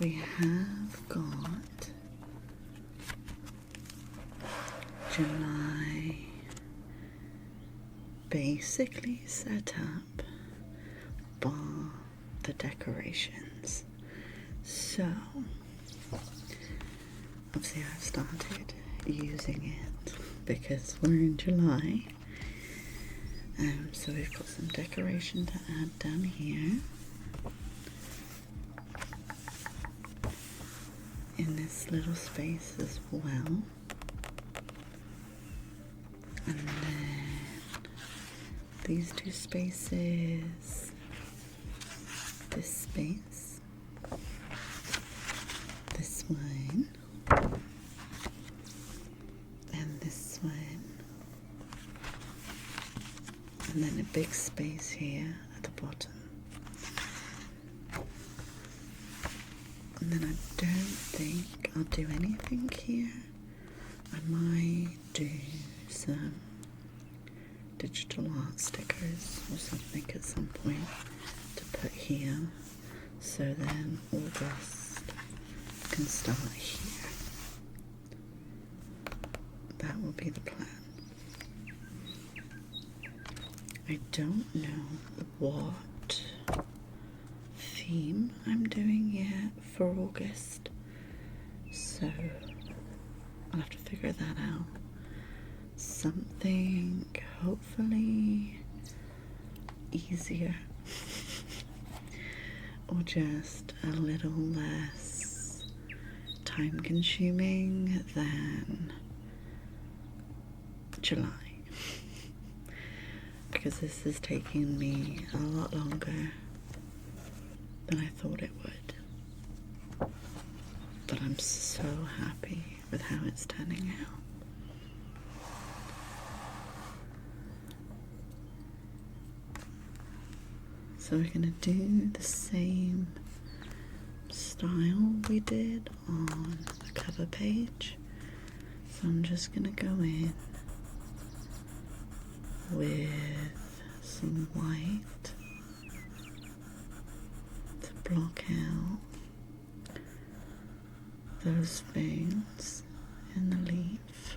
we have got July basically set up, bar the decorations. So obviously I've started using it because we're in July. So we've got some decoration to add down here in this little space as well. And then these two spaces, this space, this one, and this one, and then a big space here at the bottom. And then I don't think I'll do anything here. I might do some digital art stickers or something at some point to put here, so then August can start here. That will be the plan. I don't know what theme I'm doing yet for August, so I'll have to figure that out. Something hopefully easier or just a little less time consuming than July, because this is taking me a lot longer than I thought it would, but I'm so happy with how it's turning out. So we're going to do the same style we did on the cover page. So I'm just going to go in with some white to block out those veins in the leaf.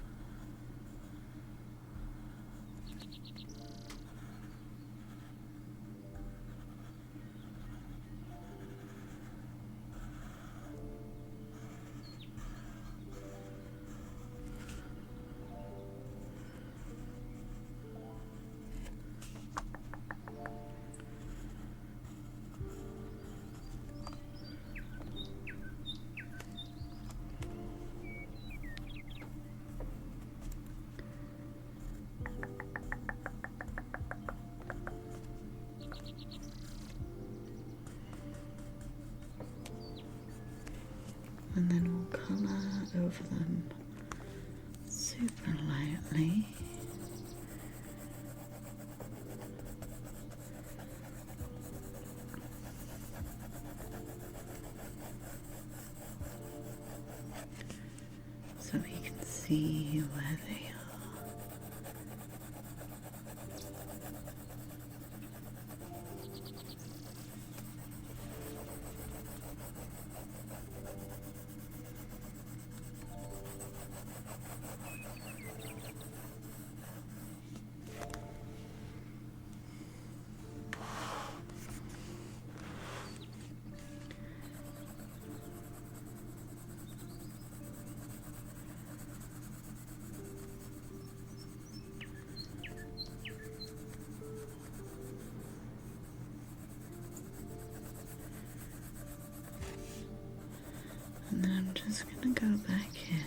And then we'll colour over them super lightly. So we can see where they are. And then I'm just going to go back in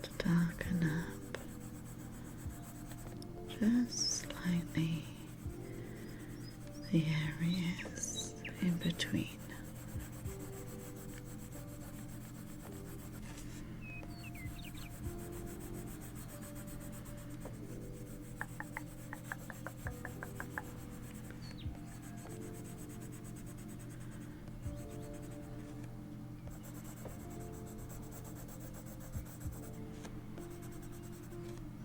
to darken up just slightly the areas in between.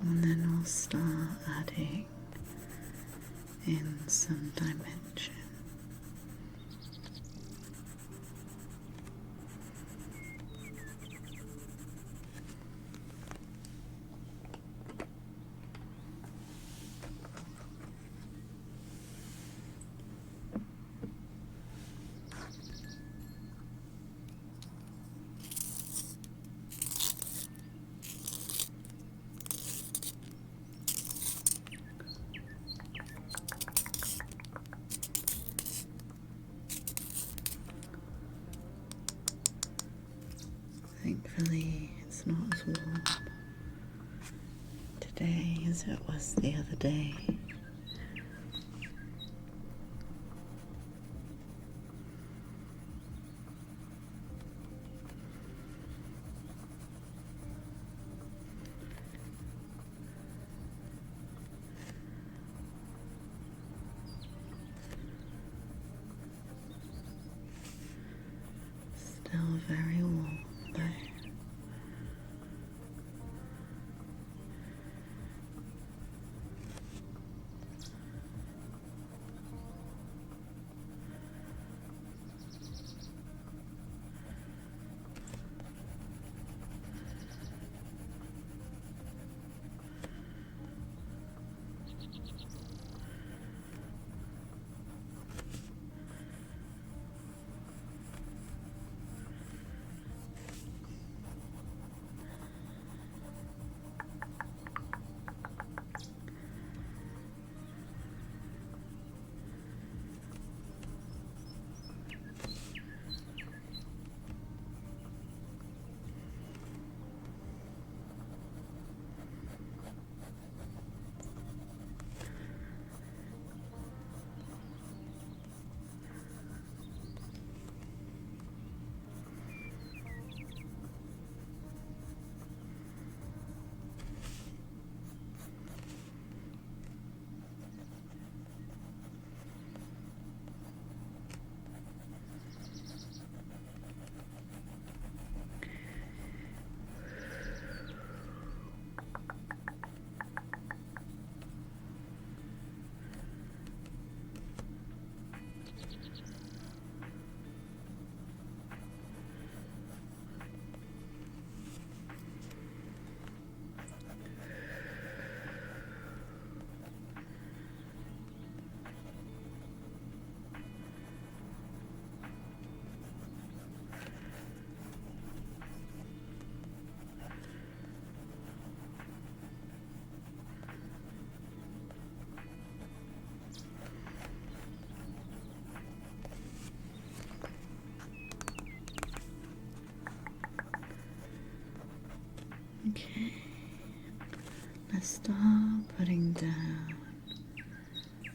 And then we'll start adding in some dimension. Thankfully, it's not as warm today as it was the other day. Still very warm though. Okay, let's start putting down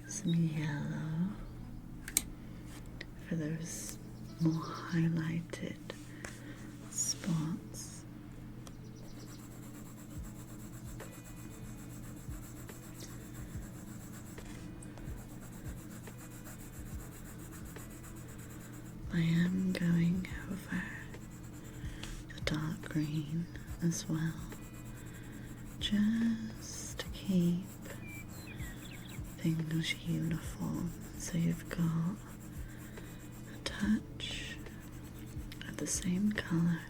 some yellow for those more highlighted spots. I am going over the dark green as well, just to keep things uniform, so you've got a touch of the same colour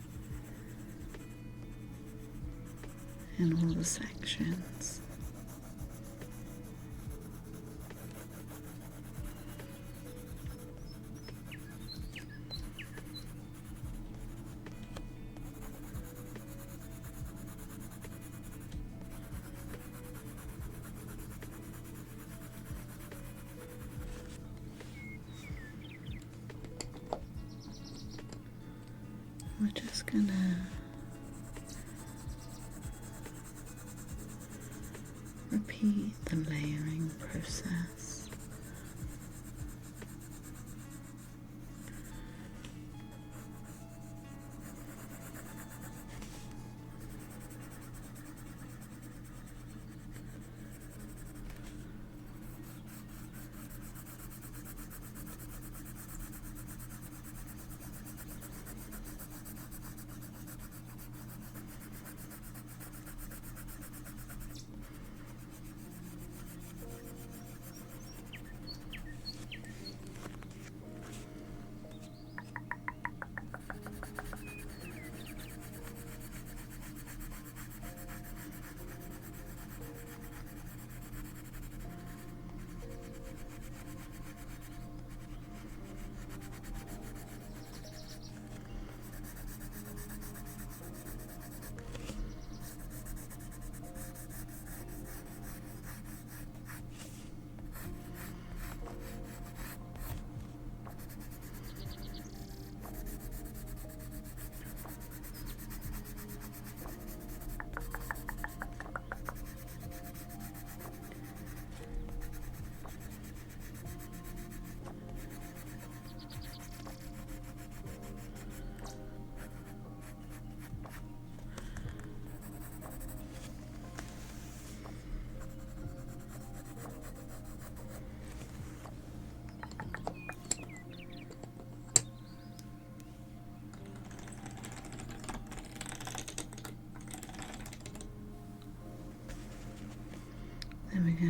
in all the sections. We're just gonna repeat the layering process.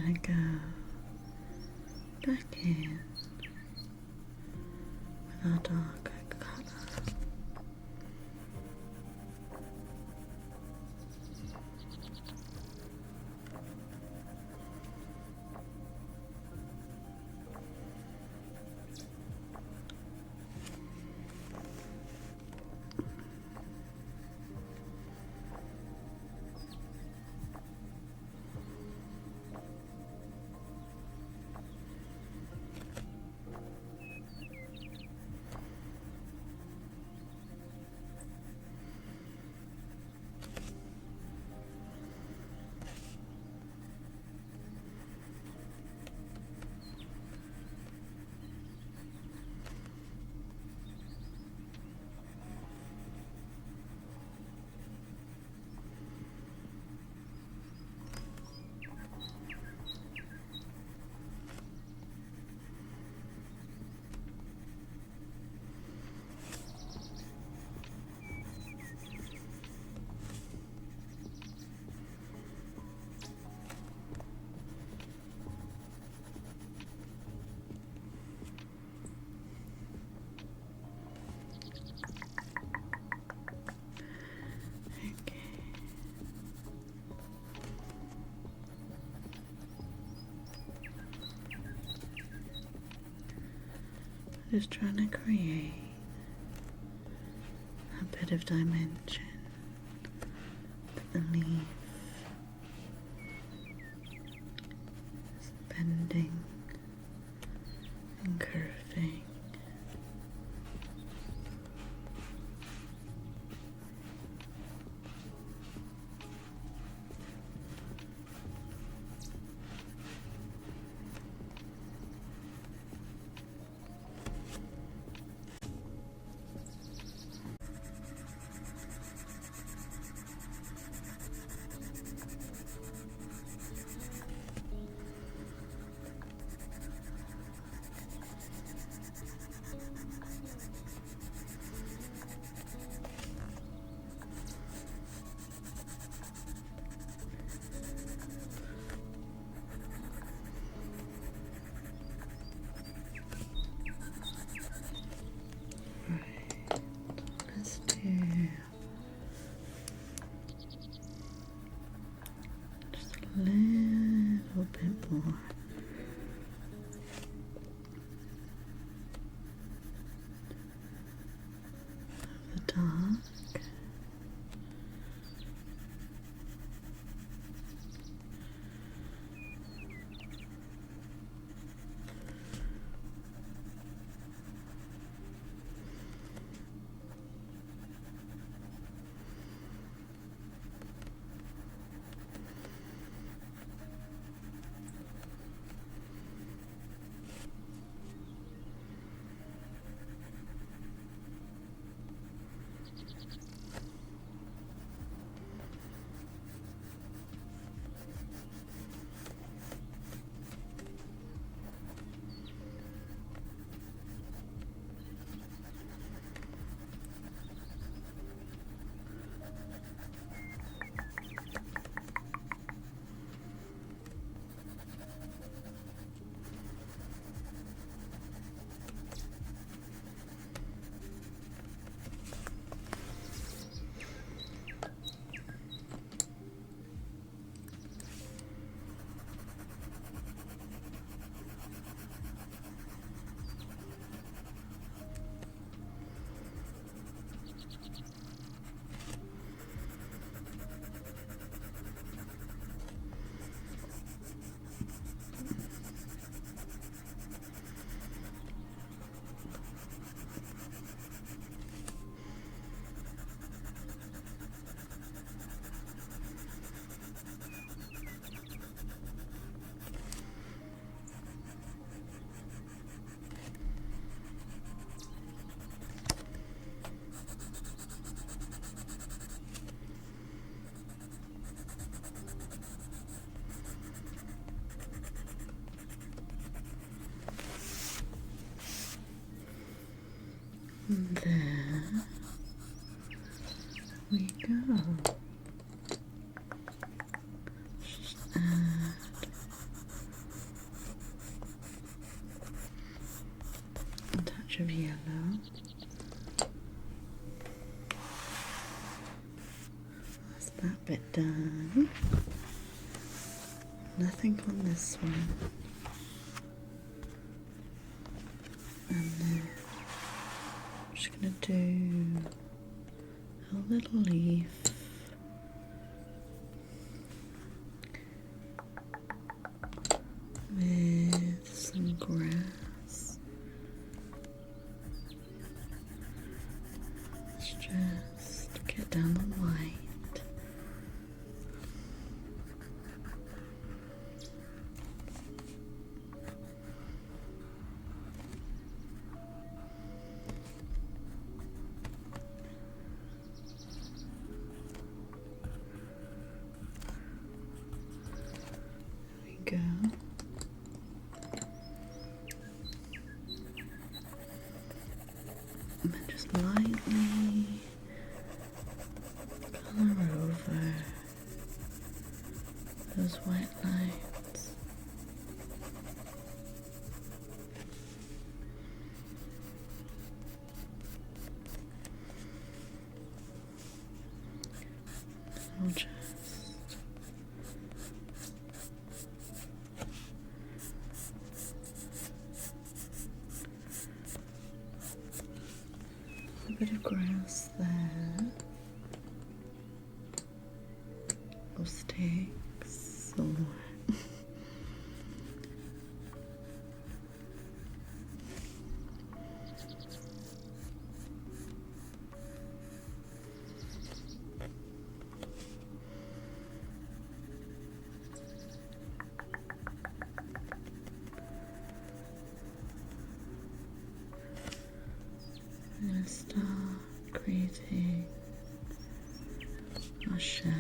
gonna go back in with our darker colour. Just trying to create a bit of dimension with the leaf is bending and curving. Let's do just a little bit more. Of the dark. And there we go. Just add touch of yellow. That's that bit done. Nothing on this one. And then I'm just going to do a little leaf. With some grass. Let's just get down the white. There we go. And then just lightly colour over those white lights. I'll just a bit of grass there, or sticks, or I'm going to start creating a shadow.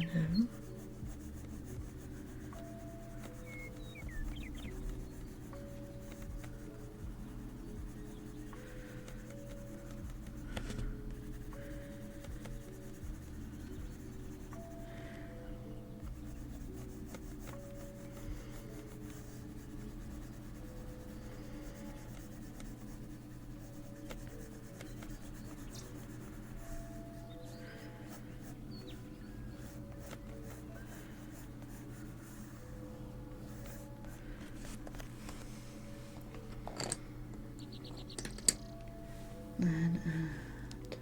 Then add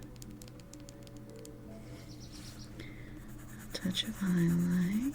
a touch of highlight.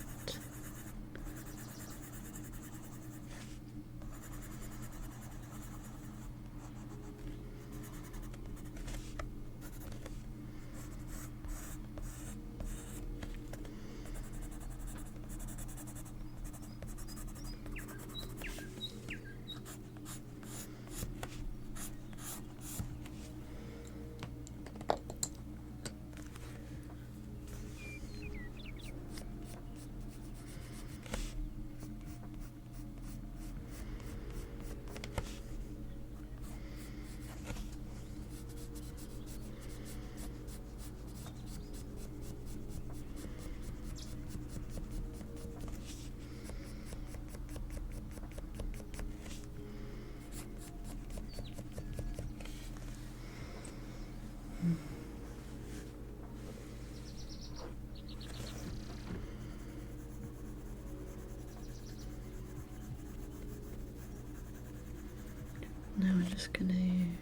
Now we're just going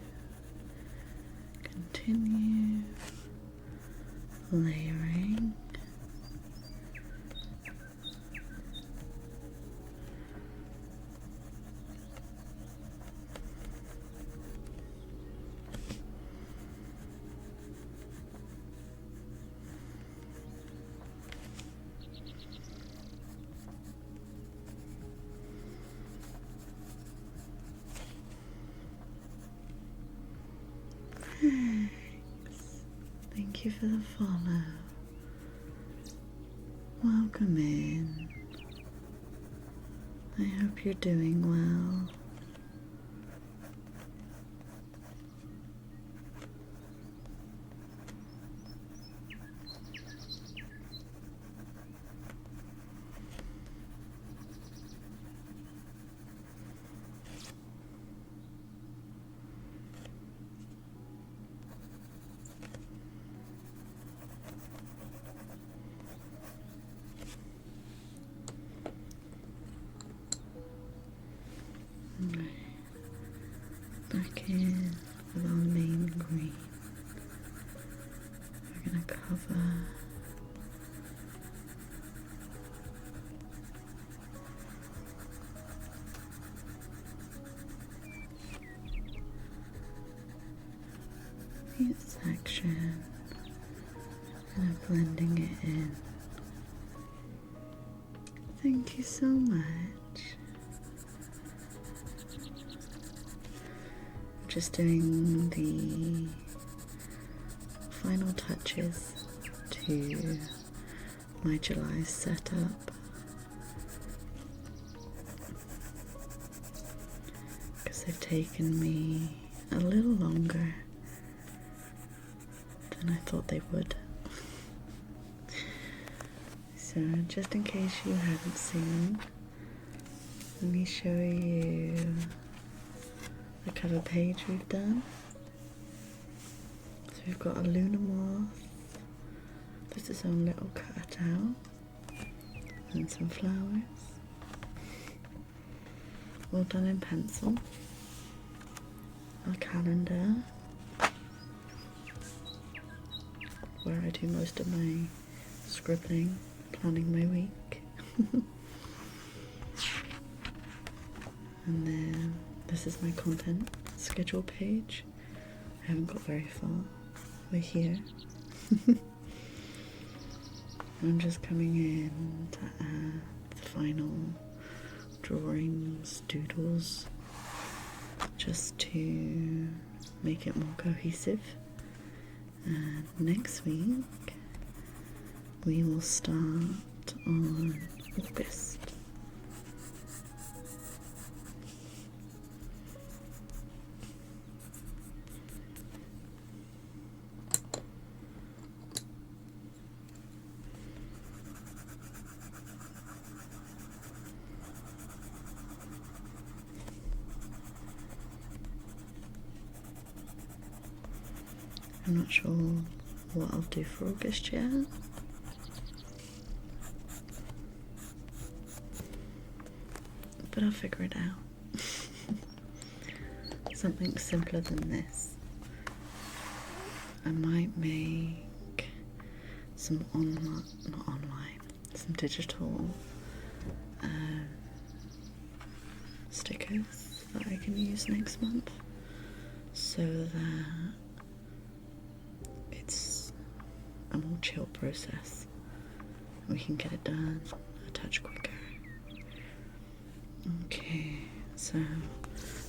to continue layering. Thanks. Thank you for the follow. Welcome in. I hope you're doing well. back in with our main green. We're going to cover each section and I'm blending it in. Thank you so much. Just doing the final touches to my July setup, because they've taken me a little longer than I thought they would. So just in case you haven't seen, let me show you the cover page we've done. So we've got a lunar moth, this is our little cutout, and some flowers, all done in pencil. A calendar where I do most of my scribbling, planning my week. And then this is my content schedule page. I haven't got very far. We're here. I'm just coming in to add the final drawings, doodles, just to make it more cohesive. And next week we will start on August. I'm not sure what I'll do for August yet. But I'll figure it out. Something simpler than this. I might make some some digital stickers that I can use next month, so that it's a more chill process. We can get it done a touch quicker. Okay, so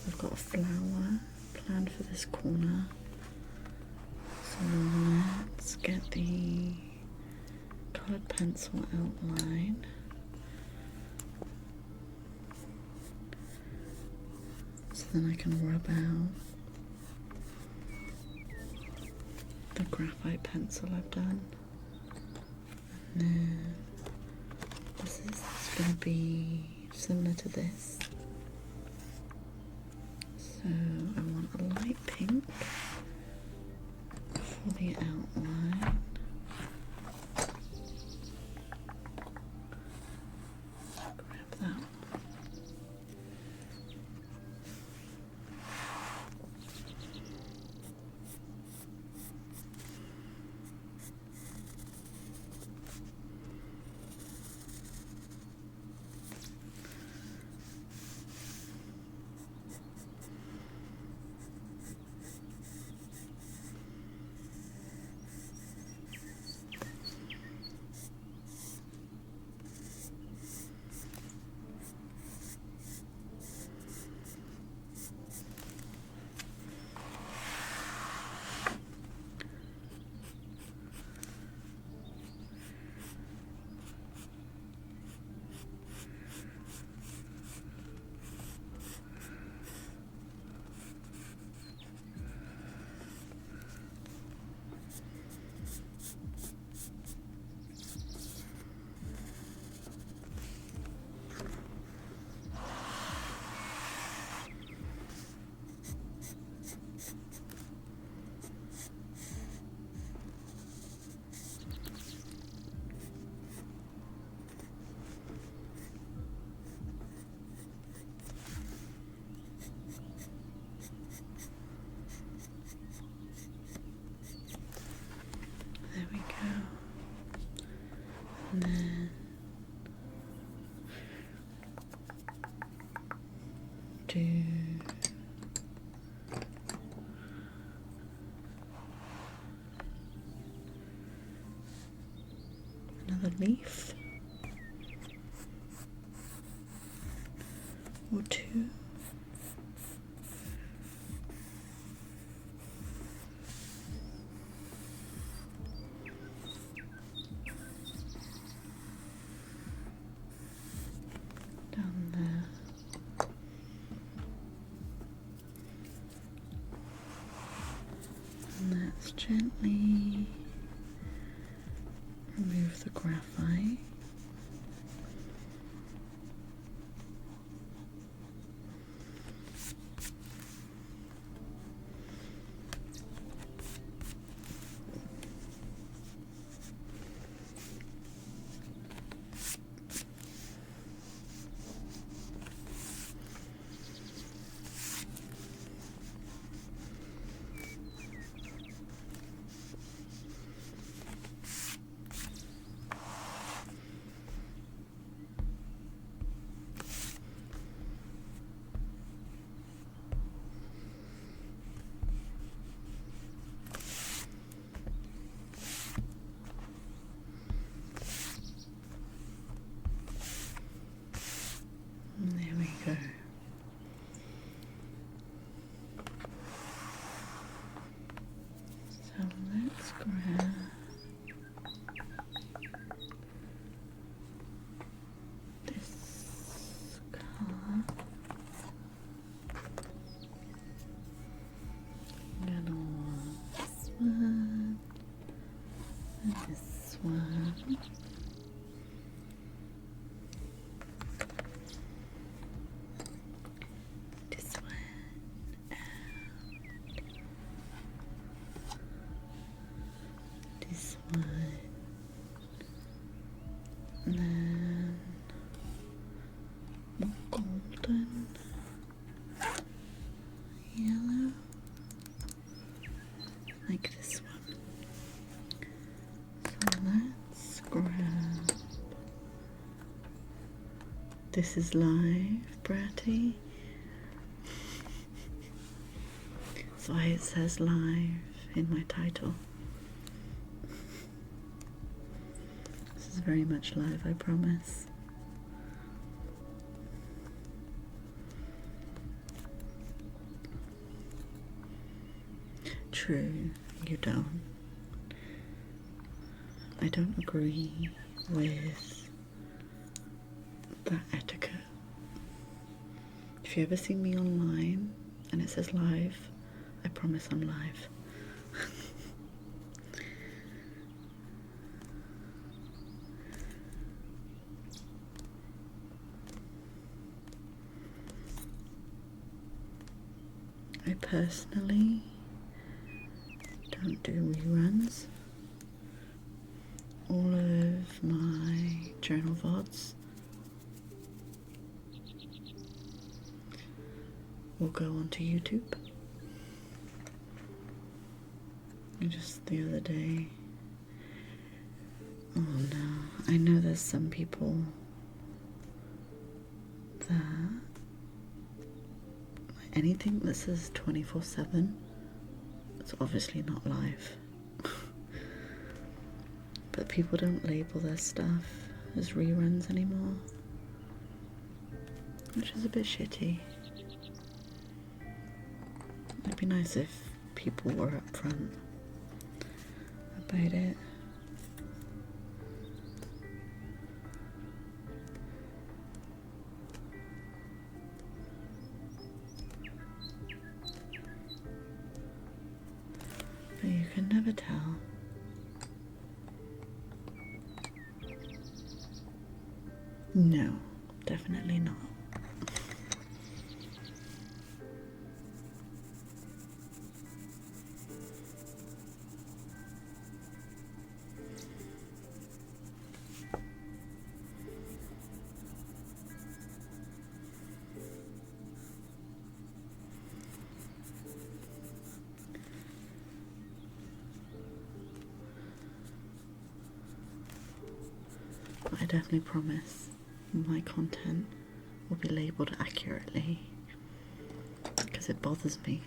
I've got a flower planned for this corner. So let's get the coloured pencil outline. So then I can rub out the graphite pencil I've done. And then this is going to be similar to this. So I want a light pink for the outline. Grab that. leaf or two. Down there. And let's gently remove the graphite. There we go. So let's grab this colour and this one and this one. This one, and then more golden yellow, like this one. So let's grab, this is live, Bratty. That's why it says live in my title. This is very much live, I promise. True, you don't. I don't agree with that etiquette. If you ever see me online and it says live, I promise I'm live. I personally don't do reruns. All of my journal VODs will go onto YouTube. And just the other day, oh no, I know there's some people that anything that says 24/7, it's obviously not live. But people don't label their stuff as reruns anymore, which is a bit shitty. It'd be nice if people were upfront about it. But you can never tell. No, definitely not. But I definitely promise my content will be labelled accurately, because it bothers me.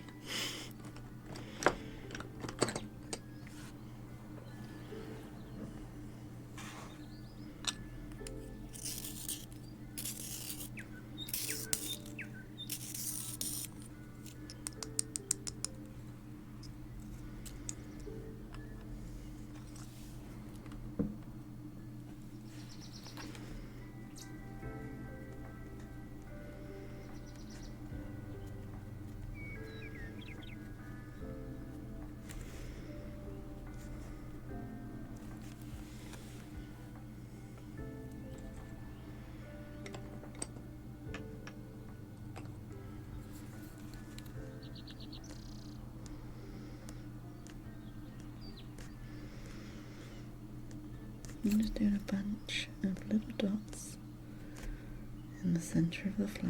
I'm just doing a bunch of little dots in the center of the flower.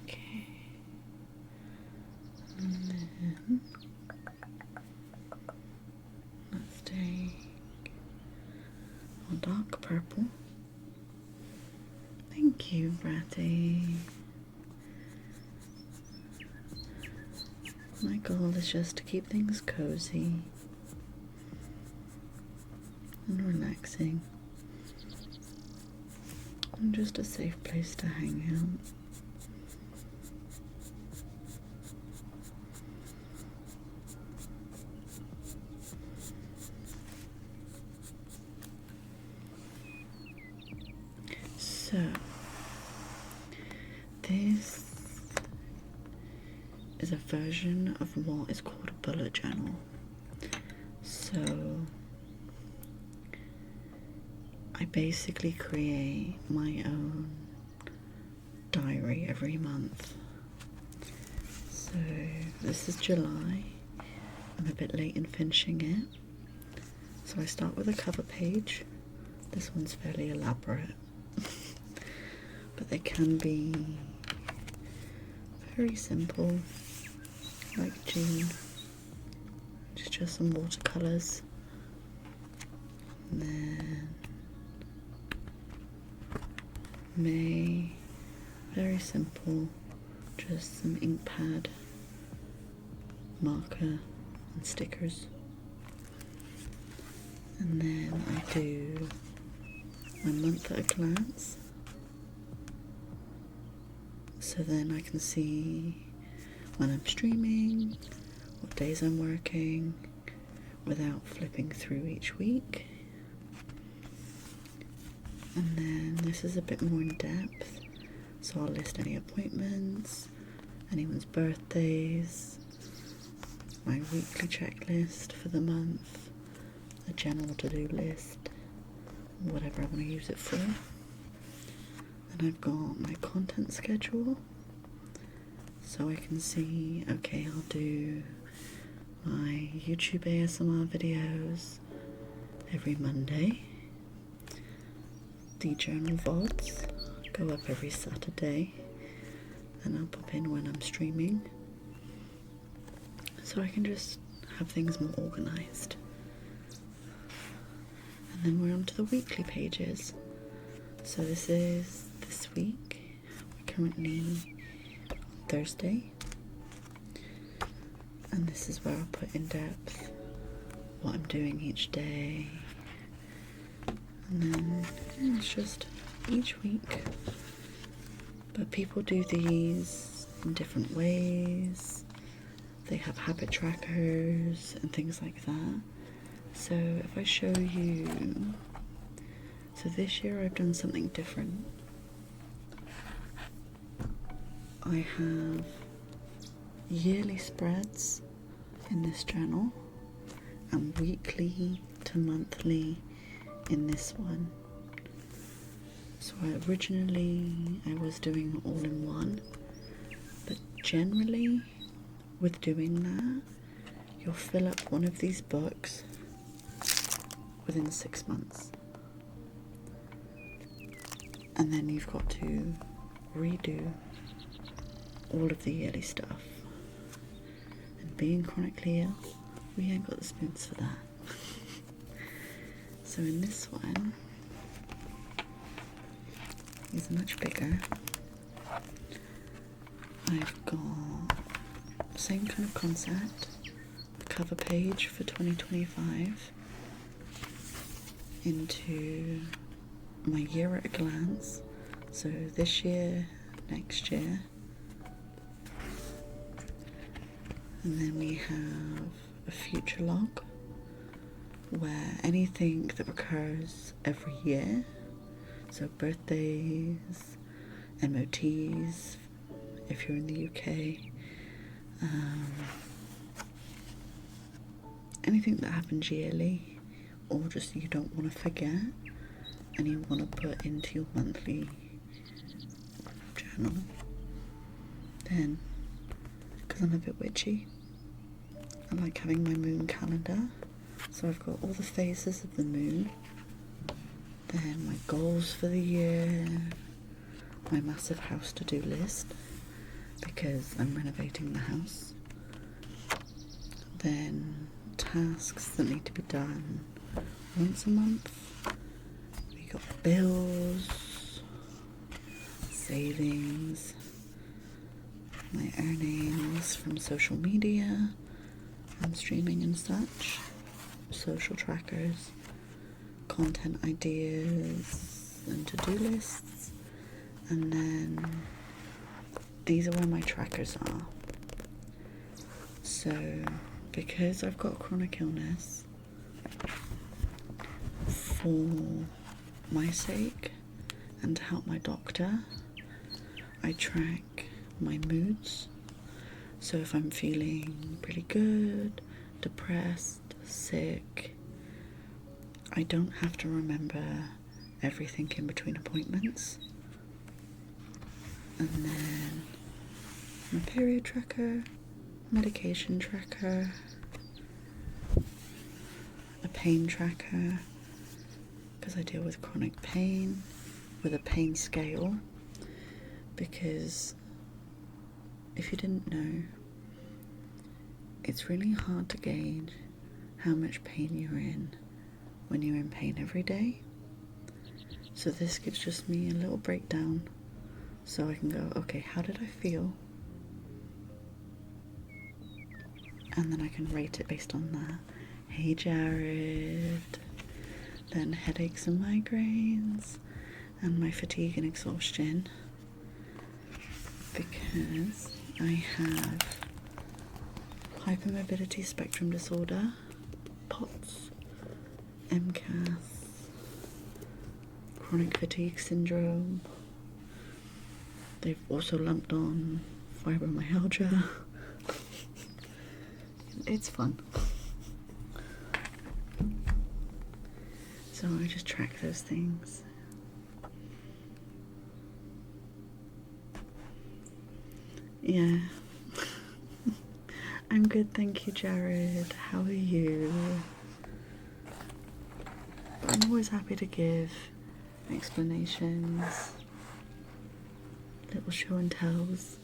Okay, and then let's take a dark purple. Thank you, Bratty. My goal is just to keep things cozy and relaxing, and just a safe place to hang out. So, this is a version of what is called a bullet journal. So, I basically create my own diary every month. So, this is July. I'm a bit late in finishing it. So I start with a cover page. This one's fairly elaborate. But they can be very simple, like June. It's just some watercolours. And then May, very simple, just some ink pad, marker and stickers. And then I do my month at a glance. So then I can see when I'm streaming, what days I'm working, without flipping through each week. And then this is a bit more in depth, so I'll list any appointments, anyone's birthdays, my weekly checklist for the month, a general to-do list, whatever I want to use it for. And I've got my content schedule, so I can see, okay, I'll do my YouTube ASMR videos every Monday. The journal VODs go up every Saturday, and I'll pop in when I'm streaming, so I can just have things more organised. And then we're on to the weekly pages. So this is this week. We're currently on Thursday, and this is where I'll put in depth what I'm doing each day. And then it's just each week. But people do these in different ways. They have habit trackers and things like that. So if I show you, so this year I've done something different. I have yearly spreads in this journal and weekly to monthly in this one. So originally I was doing all in one, but generally with doing that, you'll fill up one of these books within 6 months. And then you've got to redo all of the yearly stuff. And being chronically ill, we ain't got the spoons for that. So in this one, is much bigger. I've got the same kind of concept, the cover page for 2025, into my year at a glance, so this year, next year, and then we have a future log where anything that recurs every year, so birthdays, MOTs if you're in the UK, Anything that happens yearly, or just you don't want to forget and you want to put into your monthly journal, then, because I'm a bit witchy, I like having my moon calendar. So I've got all the phases of the moon, then my goals for the year, my massive house to-do list, because I'm renovating the house, then tasks that need to be done once a month. We got bills, savings, my earnings from social media and streaming and such, social trackers, content ideas and to-do lists, and then these are where my trackers are. So because I've got chronic illness, for my sake and to help my doctor, I track my moods. So if I'm feeling pretty good, depressed, sick, I don't have to remember everything in between appointments. And then my period tracker, medication tracker, a pain tracker, because I deal with chronic pain, with a pain scale, because if you didn't know, it's really hard to gauge how much pain you're in when you're in pain every day. So this gives just me a little breakdown so I can go, okay, how did I feel? And then I can rate it based on that. Hey Jared. Then headaches and migraines, and my fatigue and exhaustion, because I have hypermobility spectrum disorder, POTS, MCAS, chronic fatigue syndrome. They've also lumped on fibromyalgia. It's fun. So I just track those things. Yeah. I'm good, thank you, Jared. How are you? I'm always happy to give explanations, little show and tells.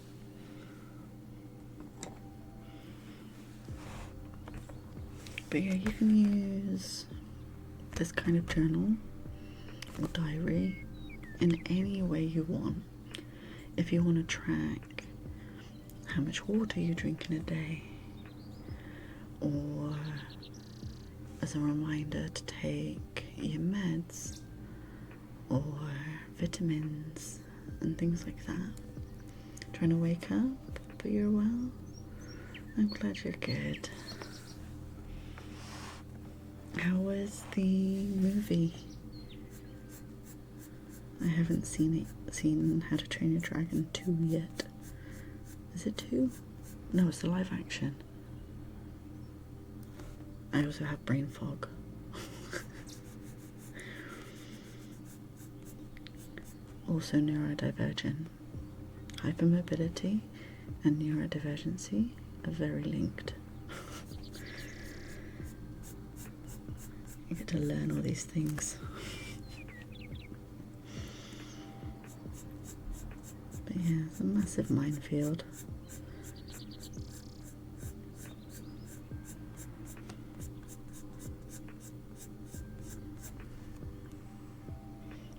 But yeah, you can use this kind of journal or diary in any way you want. If you want to track how much water you drink in a day, or as a reminder to take your meds or vitamins and things like that. Trying to wake up, but you're well. I'm glad you're good. How was the movie? I haven't seen How to Train Your Dragon 2 yet. Is it 2? No, it's the live action. I also have brain fog. Also neurodivergent. Hypermobility and neurodivergency are very linked. You get to learn all these things. But yeah, it's a massive minefield.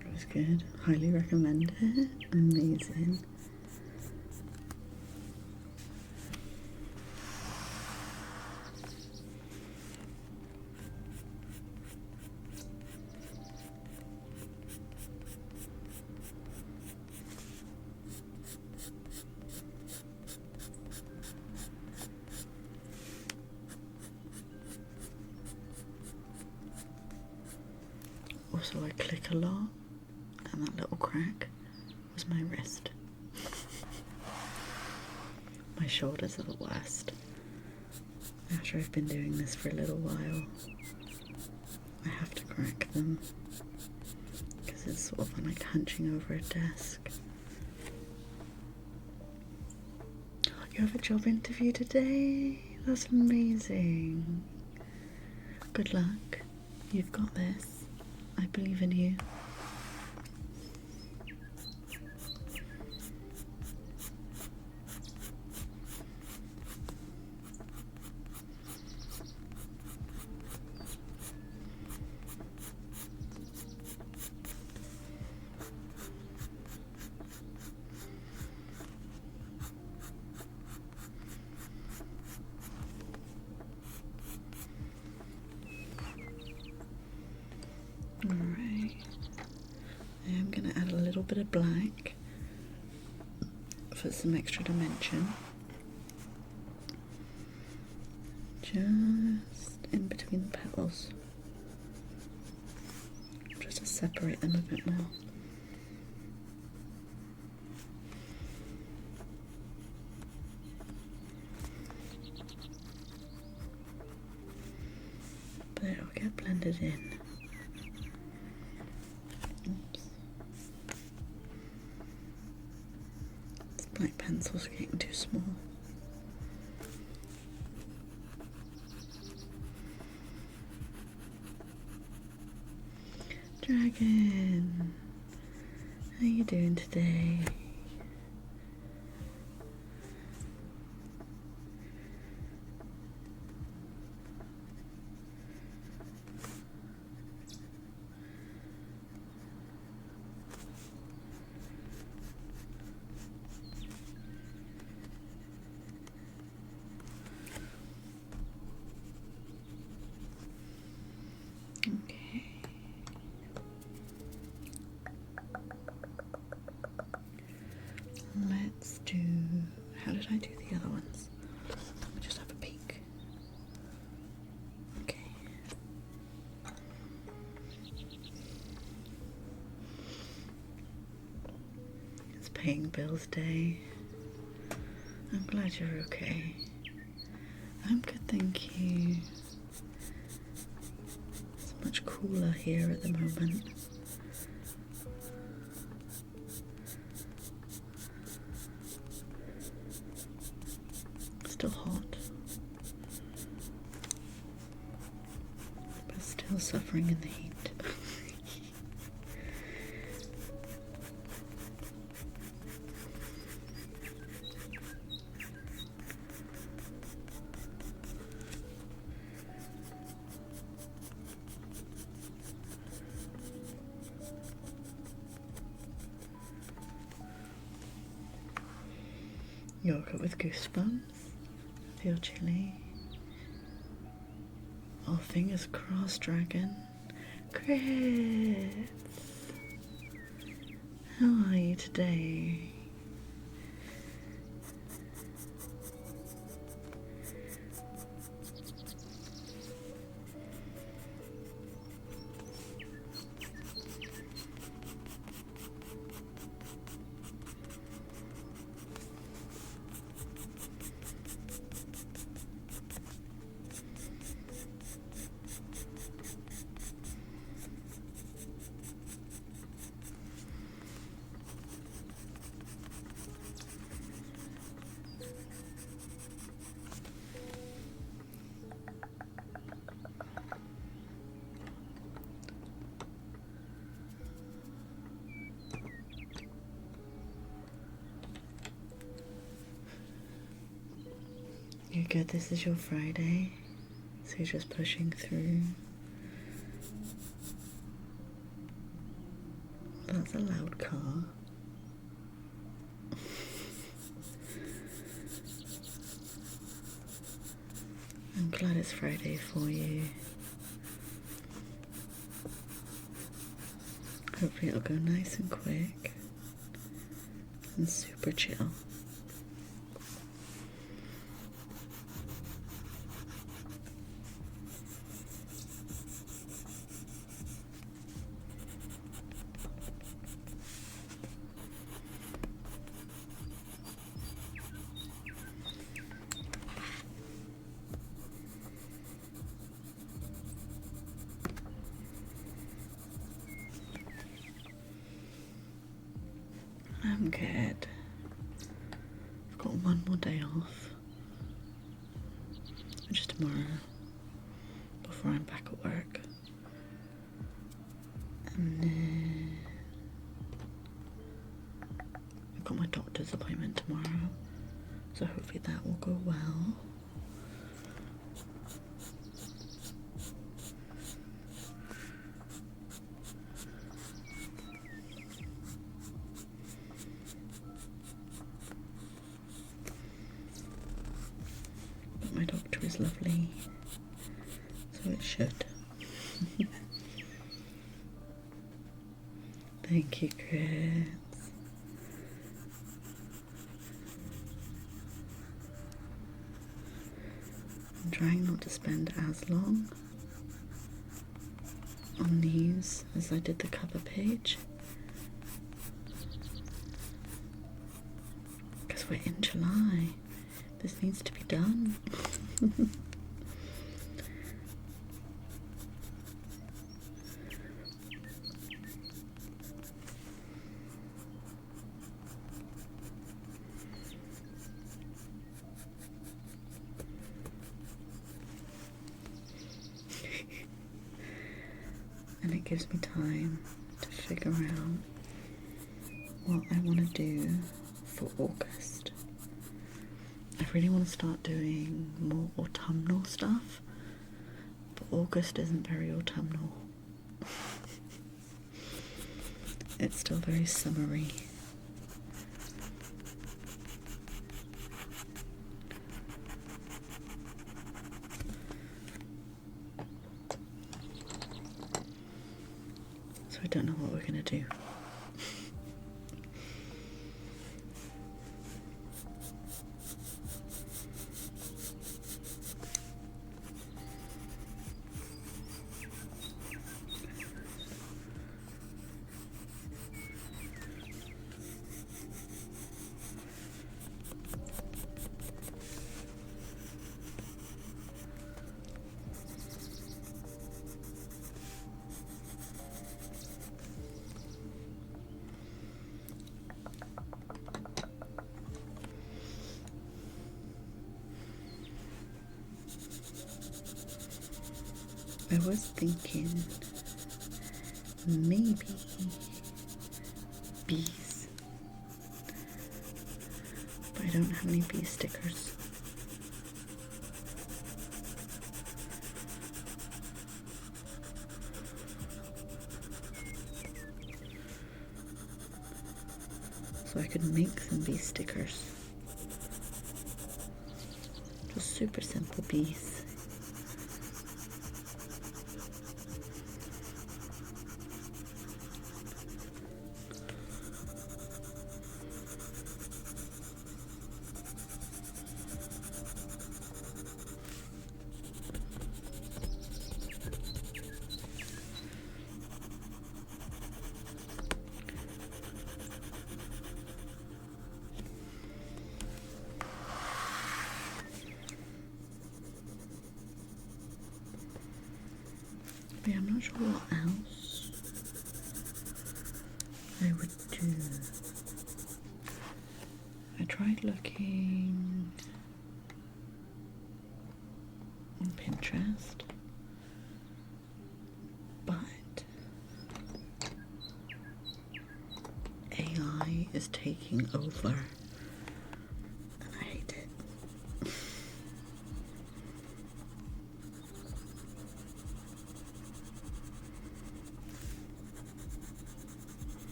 It was good. Highly recommend it. Amazing. Also, I click a lot, and that little crack was my wrist. My shoulders are the worst. After I've been doing this for a little while, I have to crack them because it's sort of like hunching over a desk. You have a job interview today? That's amazing. Good luck. You've got this. I believe in you. Alright, I am going to add a little bit of black for some extra dimension, just in between the petals, just to separate them a bit more. But it'll get blended in. Black pencil's getting too small. Dragon, how you doing today? Okay. Let's do, how did I do the other ones? Let me just have a peek. Okay. It's paying bills day. I'm glad you're okay. I'm good, thank you. Much cooler here at the moment. Still hot, but still suffering in the heat. Yogurt with goosebumps. Feel chilly. Oh, fingers crossed, dragon. Chris, how are you today? You're good, this is your Friday, so you're just pushing through. That's a loud car. I'm glad it's Friday for you. Hopefully it'll go nice and quick and super chill. I'm good. I've got one more day off. Just tomorrow. Before I'm back at work. And then I've got my doctor's appointment tomorrow. So hopefully that will go well. But my doctor is lovely. So it should. Thank you, Chris. I'm trying not to spend as long on these as I did the cover page, because we're in July. This needs to be done. And it gives me time to figure out what I want to do for August. I really want to start doing more autumnal stuff, but August isn't very autumnal. It's still very summery. So I don't know what we're going to do. I was thinking maybe bees, but I don't have any bee stickers. So I could make some bee stickers. Just super simple bees. Yeah, I'm not sure what else I would do. I tried looking on Pinterest, but AI is taking over, and I hate it.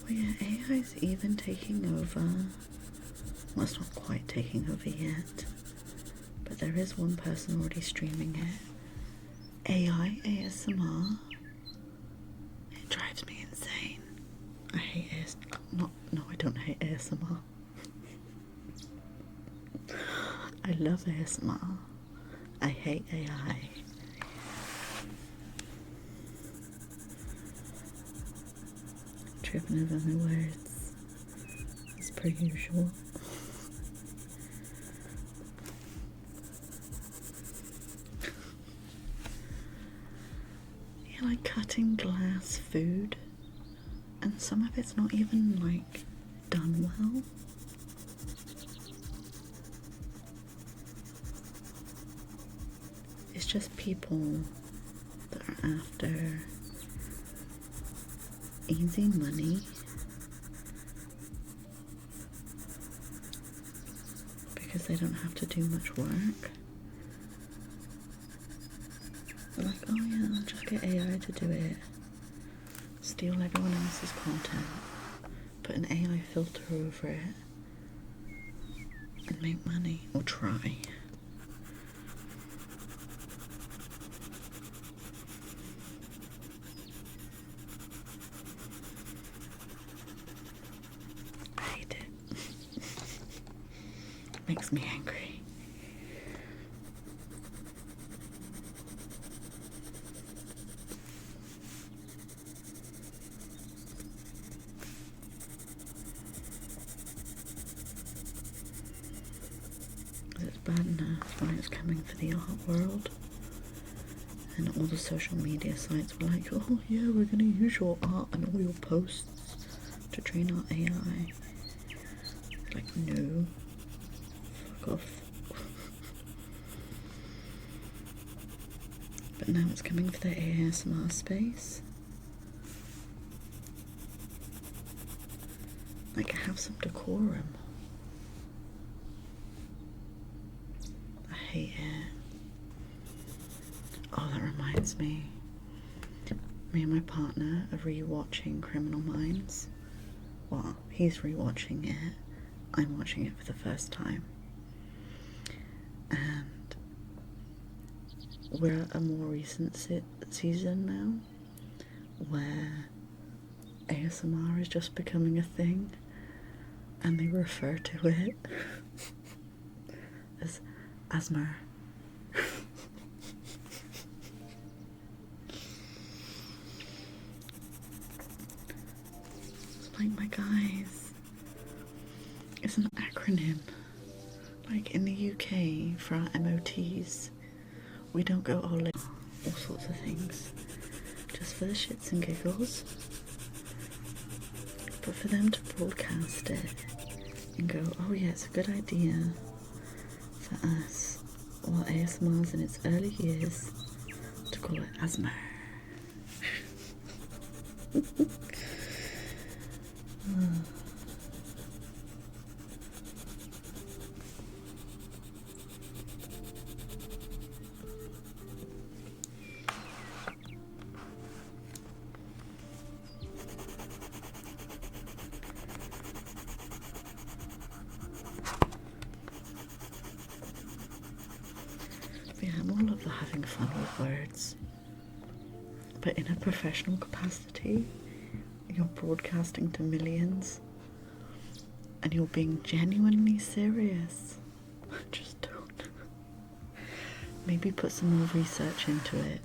Well, yeah, AI's even taking over. Well, it's not quite taking over yet, but there is one person already streaming it. AI ASMR. It drives me insane. I hate ASMR. No, I don't hate ASMR. I love ASMR. I hate AI. Tripping over my words, as per usual. like cutting glass food, and some of it's not even like done well. It's just people that are after easy money because they don't have to do much work. They're like, oh yeah, I'll just get AI to do it. Steal everyone else's content, put an AI filter over it, and make money, or try. I hate it. Makes me angry. It's bad enough when it's coming for the art world, and all the social media sites were like, oh yeah, we're gonna use your art and all your posts to train our AI. Like, no, fuck off. But now it's coming for the ASMR space. Like, have some decorum. I hate it. Oh, that reminds me. Me and my partner are rewatching Criminal Minds. Well, he's rewatching it. I'm watching it for the first time. And we're at a more recent season now, where ASMR is just becoming a thing, and they refer to it as ASMR. It's like, my guys, it's an acronym. Like in the UK, for our MOTs, we don't go all sorts of things, just for the shits and giggles. But for them to broadcast it and go, oh yeah, it's a good idea for us, while ASMR's in its early years, to call it ASMR. Yeah, I'm all over having fun with words, but in a professional capacity, you're broadcasting to millions, and you're being genuinely serious. I just don't. Maybe put some more research into it.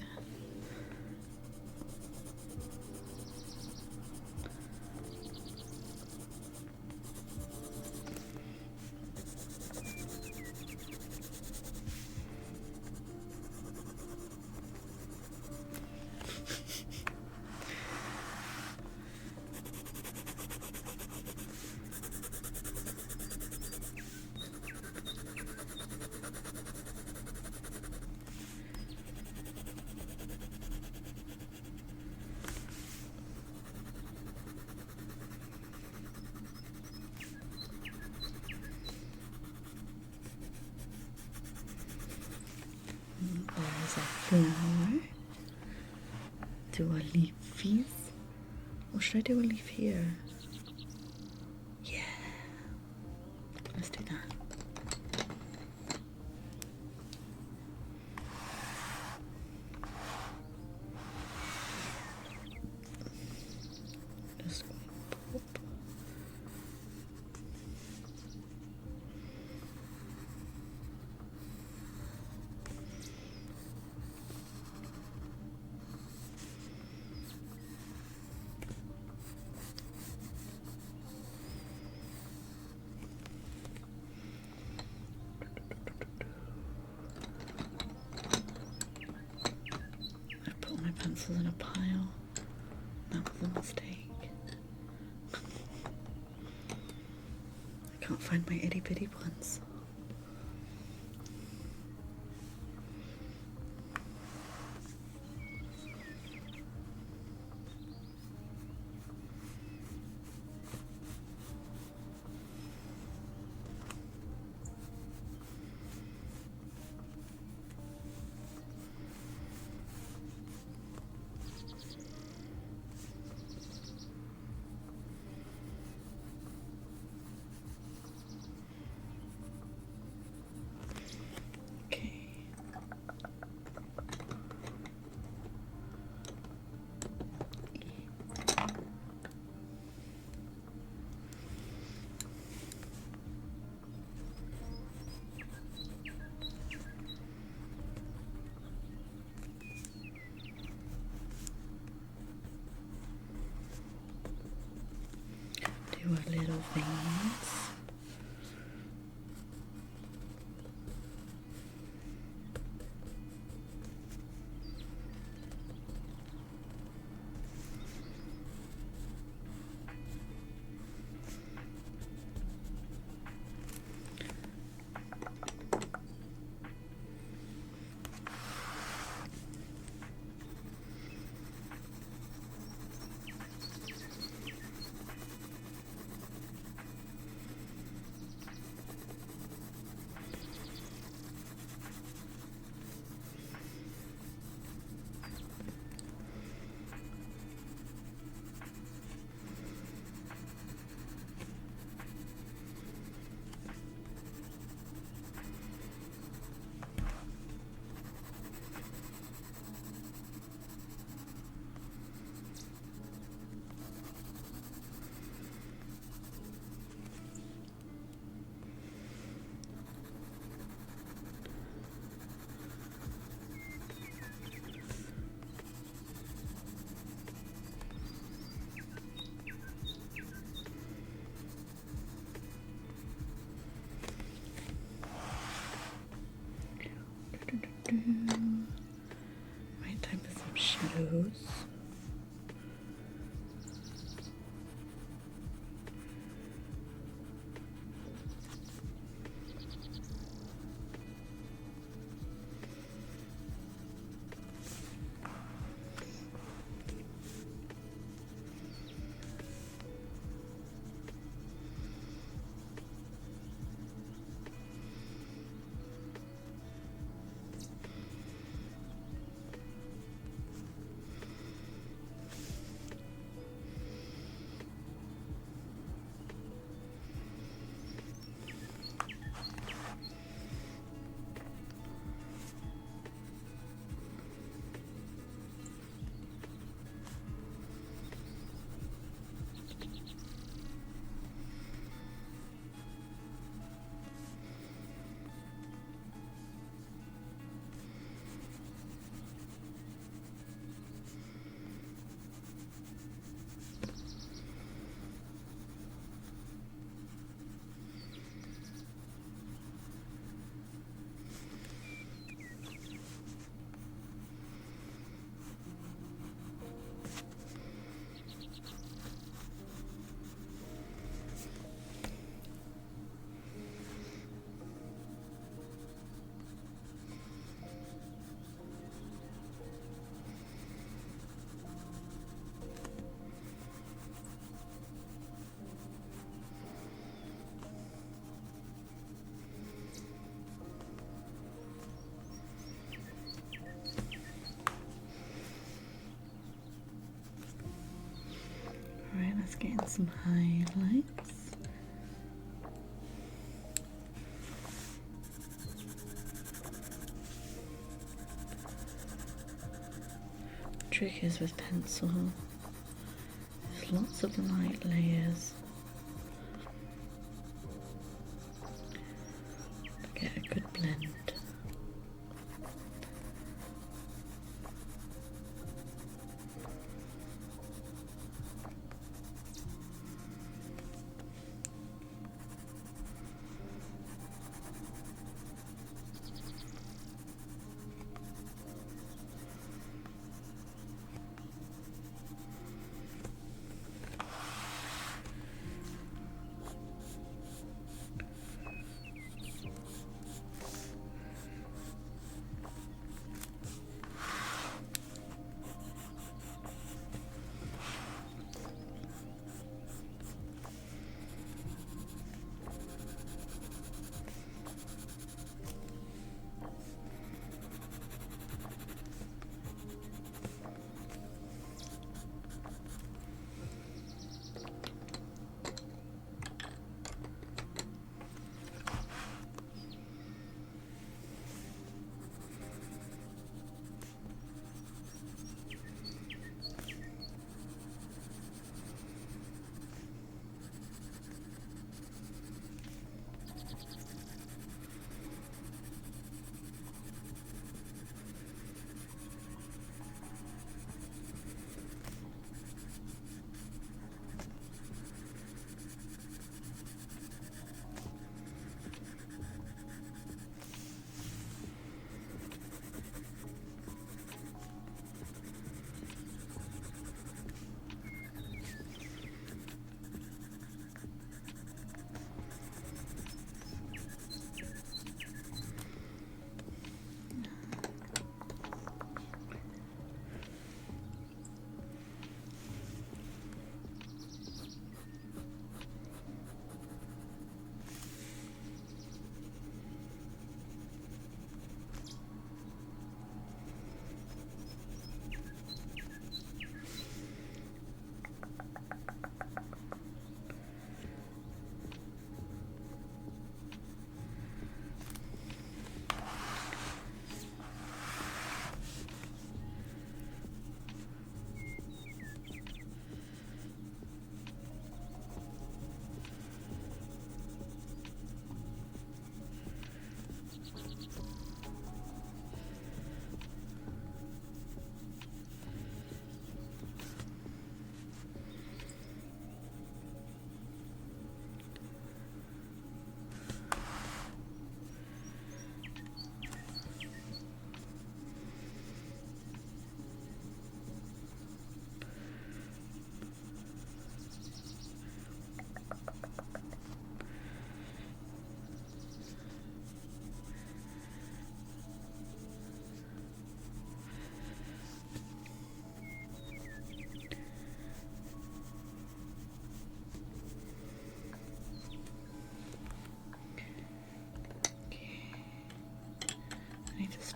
There's a flower. Do a leafies. Or should I do a leaf here? Yeah. Let's do that. Just pop. I put all my pencils in a pile. a mistake. I can't find my itty bitty ones. Do our little veins. Right, time for some shadows. Alright, let's get in some highlights. Trick is with pencil. There's lots of light layers. To get a good blend.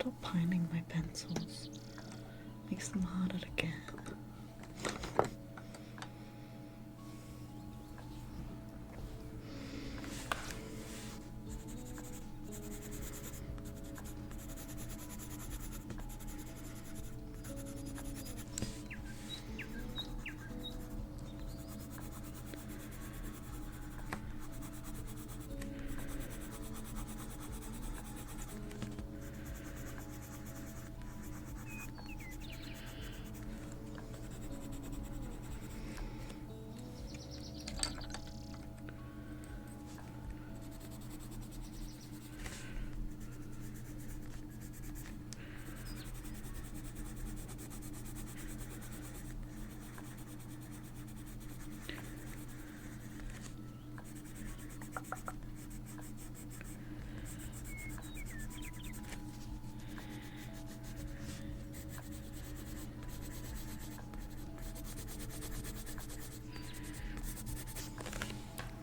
stop piling my pencils. Makes them harder to get.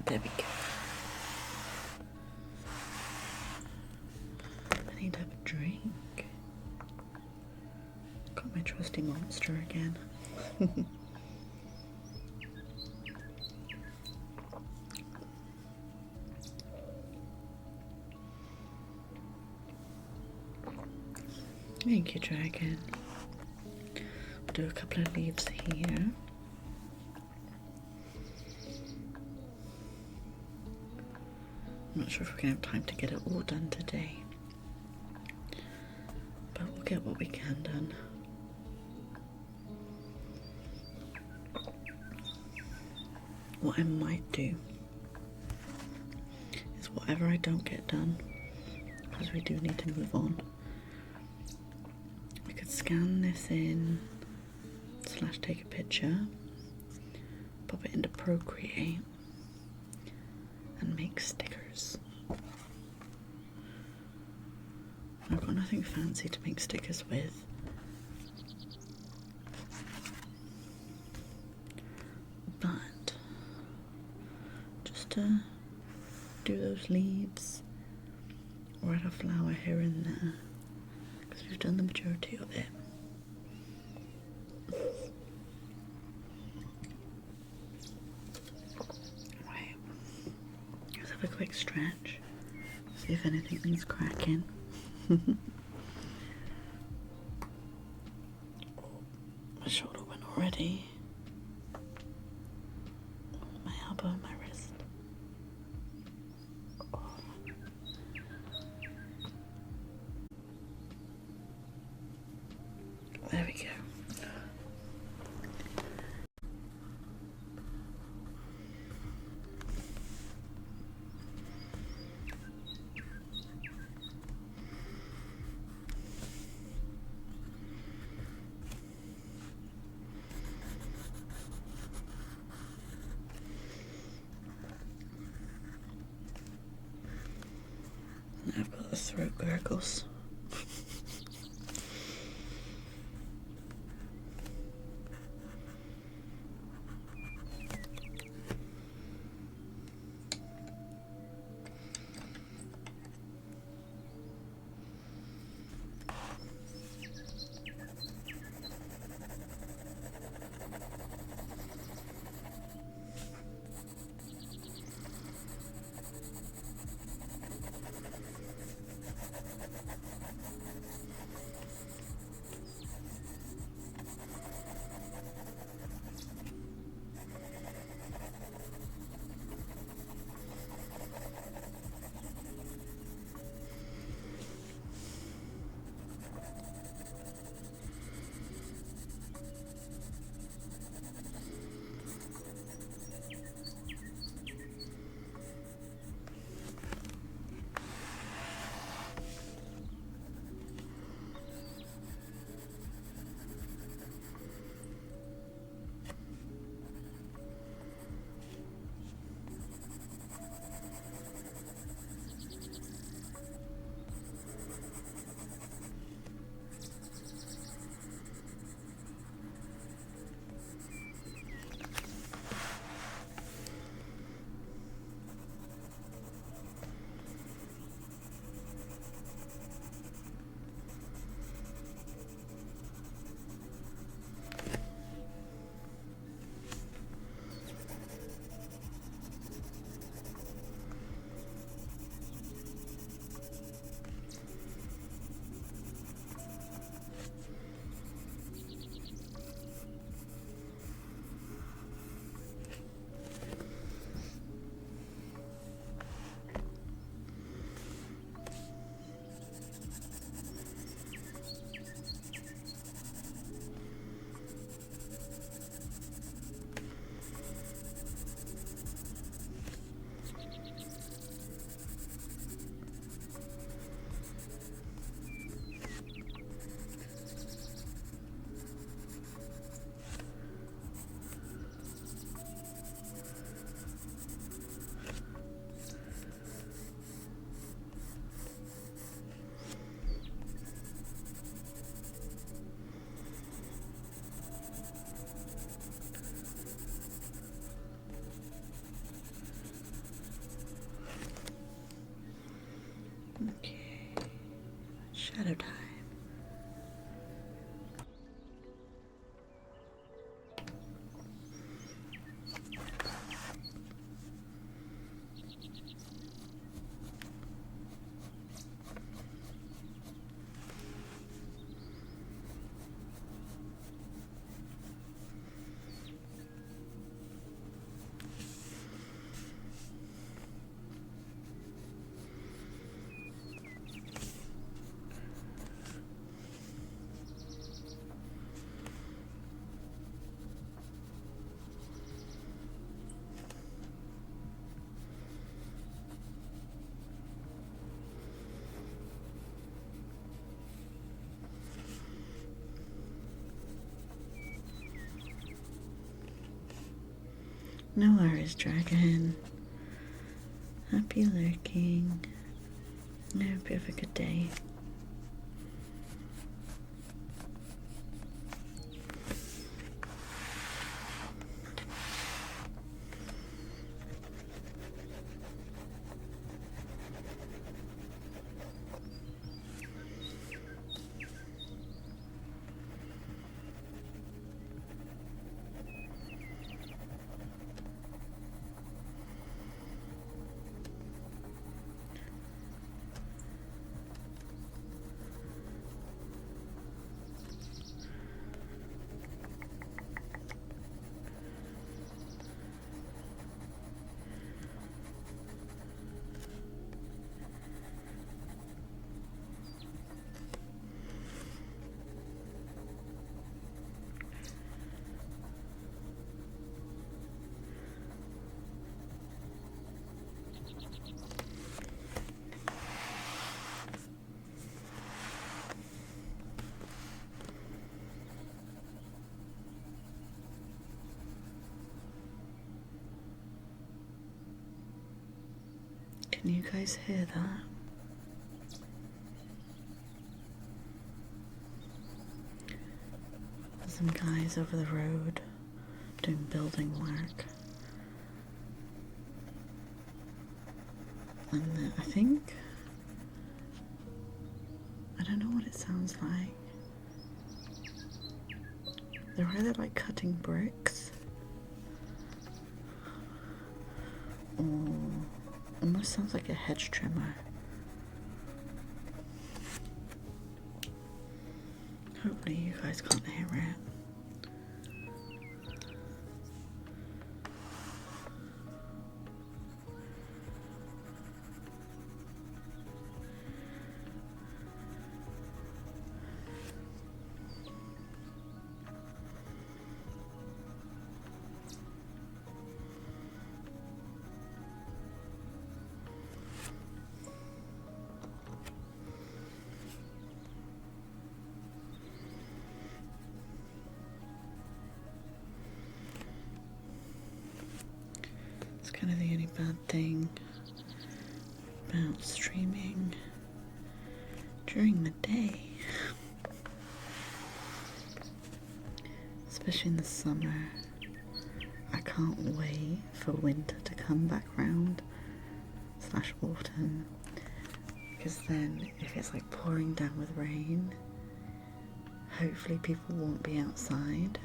There we go. I need to have a drink. Got my trusty monster again. Thank you, dragon. We'll do a couple of leaves here. I'm not sure if we're going to have time to get it all done today, but we'll get what we can done. What I might do is whatever I don't get done, because we do need to move on, I could scan this in / take a picture, pop it into Procreate, and make stickers. I've got nothing fancy to make stickers with, but just to do those leaves or add a flower here and there, because we've done the majority of it. Have a quick stretch, see if anything needs cracking. My shoulder went already. My elbow and my wrist. Oh. There we go. I've got the throat gurgles. Okay, shadow time. No worries, dragon. Happy lurking. I hope you have a good day. Can you guys hear that? There's some guys over the road doing building work. And I think, I don't know what it sounds like. They're either like cutting bricks or almost sounds like a hedge trimmer. Hopefully you guys can't hear it. It's kind of the only bad thing about streaming during the day, especially in the summer. I can't wait for winter to come back round, / autumn, because then if it's like pouring down with rain, hopefully people won't be outside,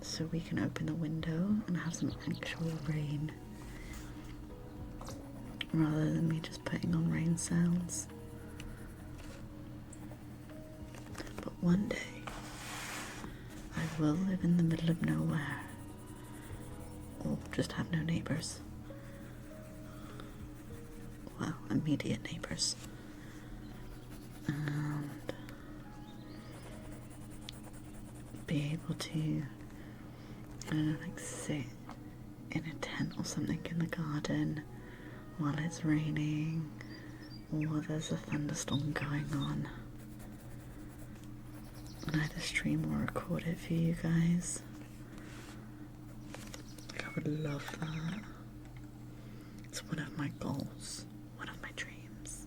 so we can open the window and have some actual rain rather than me just putting on rain sounds. But one day I will live in the middle of nowhere, or just have no neighbours. Well, immediate neighbours. And be able to, I don't know, like sit in a tent or something in the garden while it's raining or there's a thunderstorm going on, and either stream or record it for you guys. Like, I would love that. It's one of my goals, one of my dreams.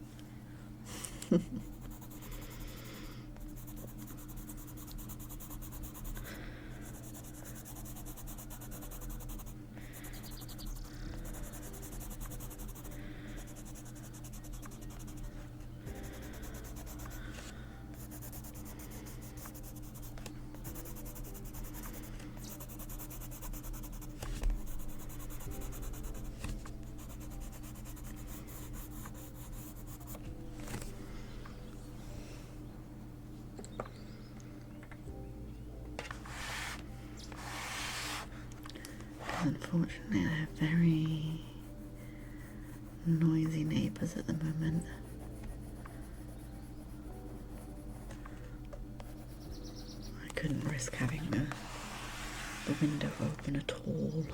Unfortunately, I have very noisy neighbours at the moment. I couldn't risk having the window open at all.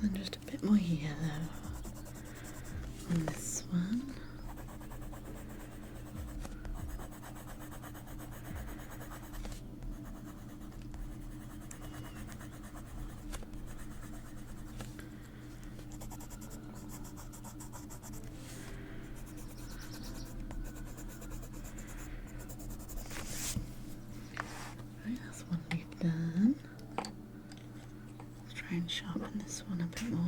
And just a bit more yellow on this one. Right, that's one we've done. Let's try and sharpen this one a bit more.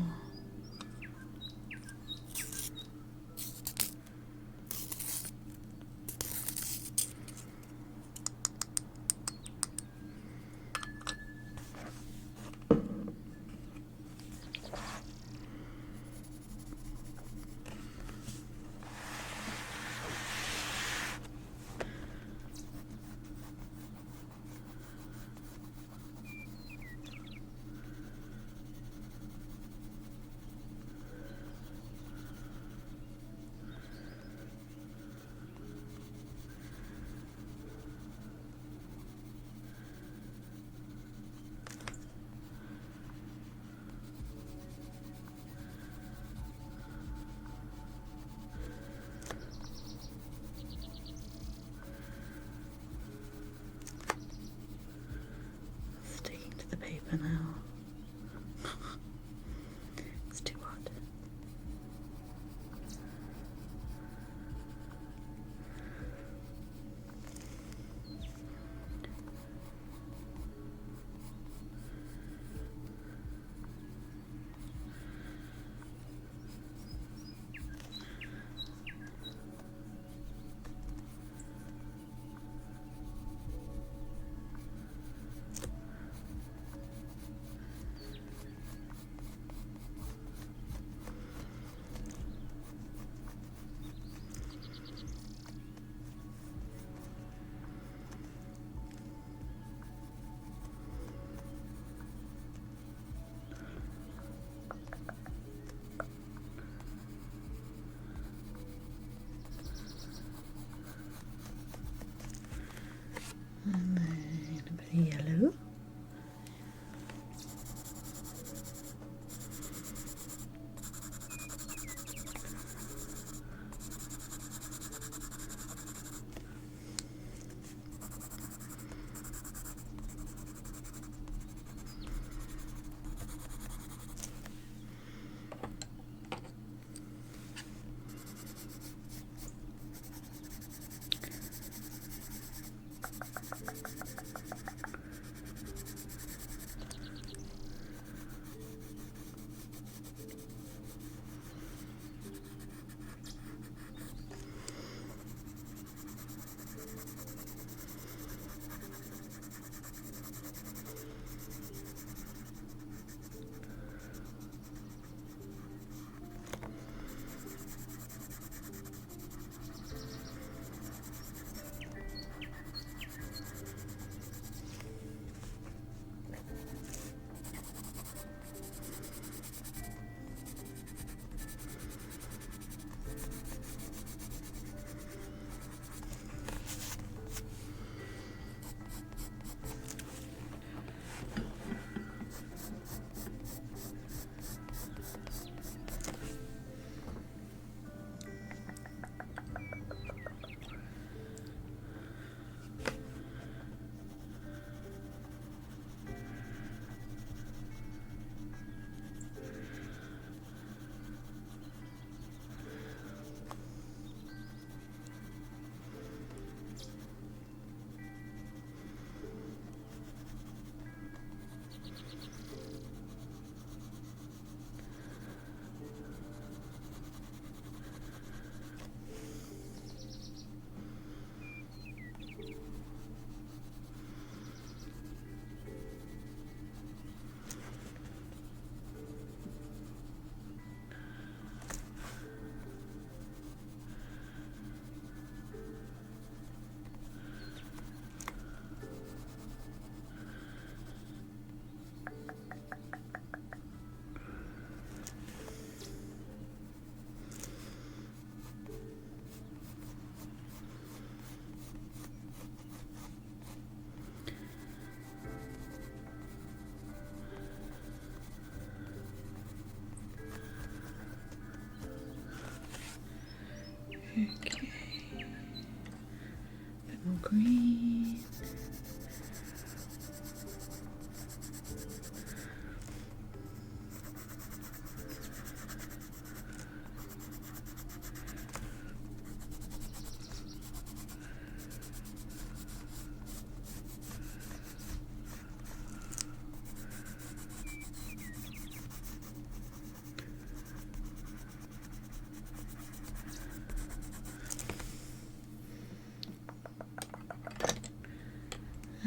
Okay. A bit more green.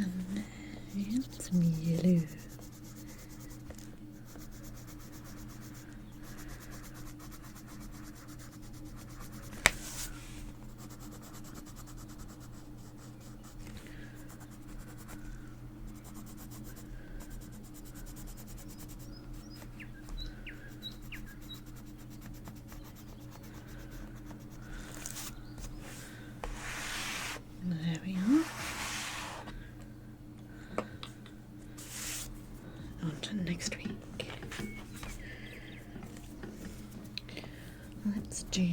And then some yellow. There we are. On to next week. Let's do.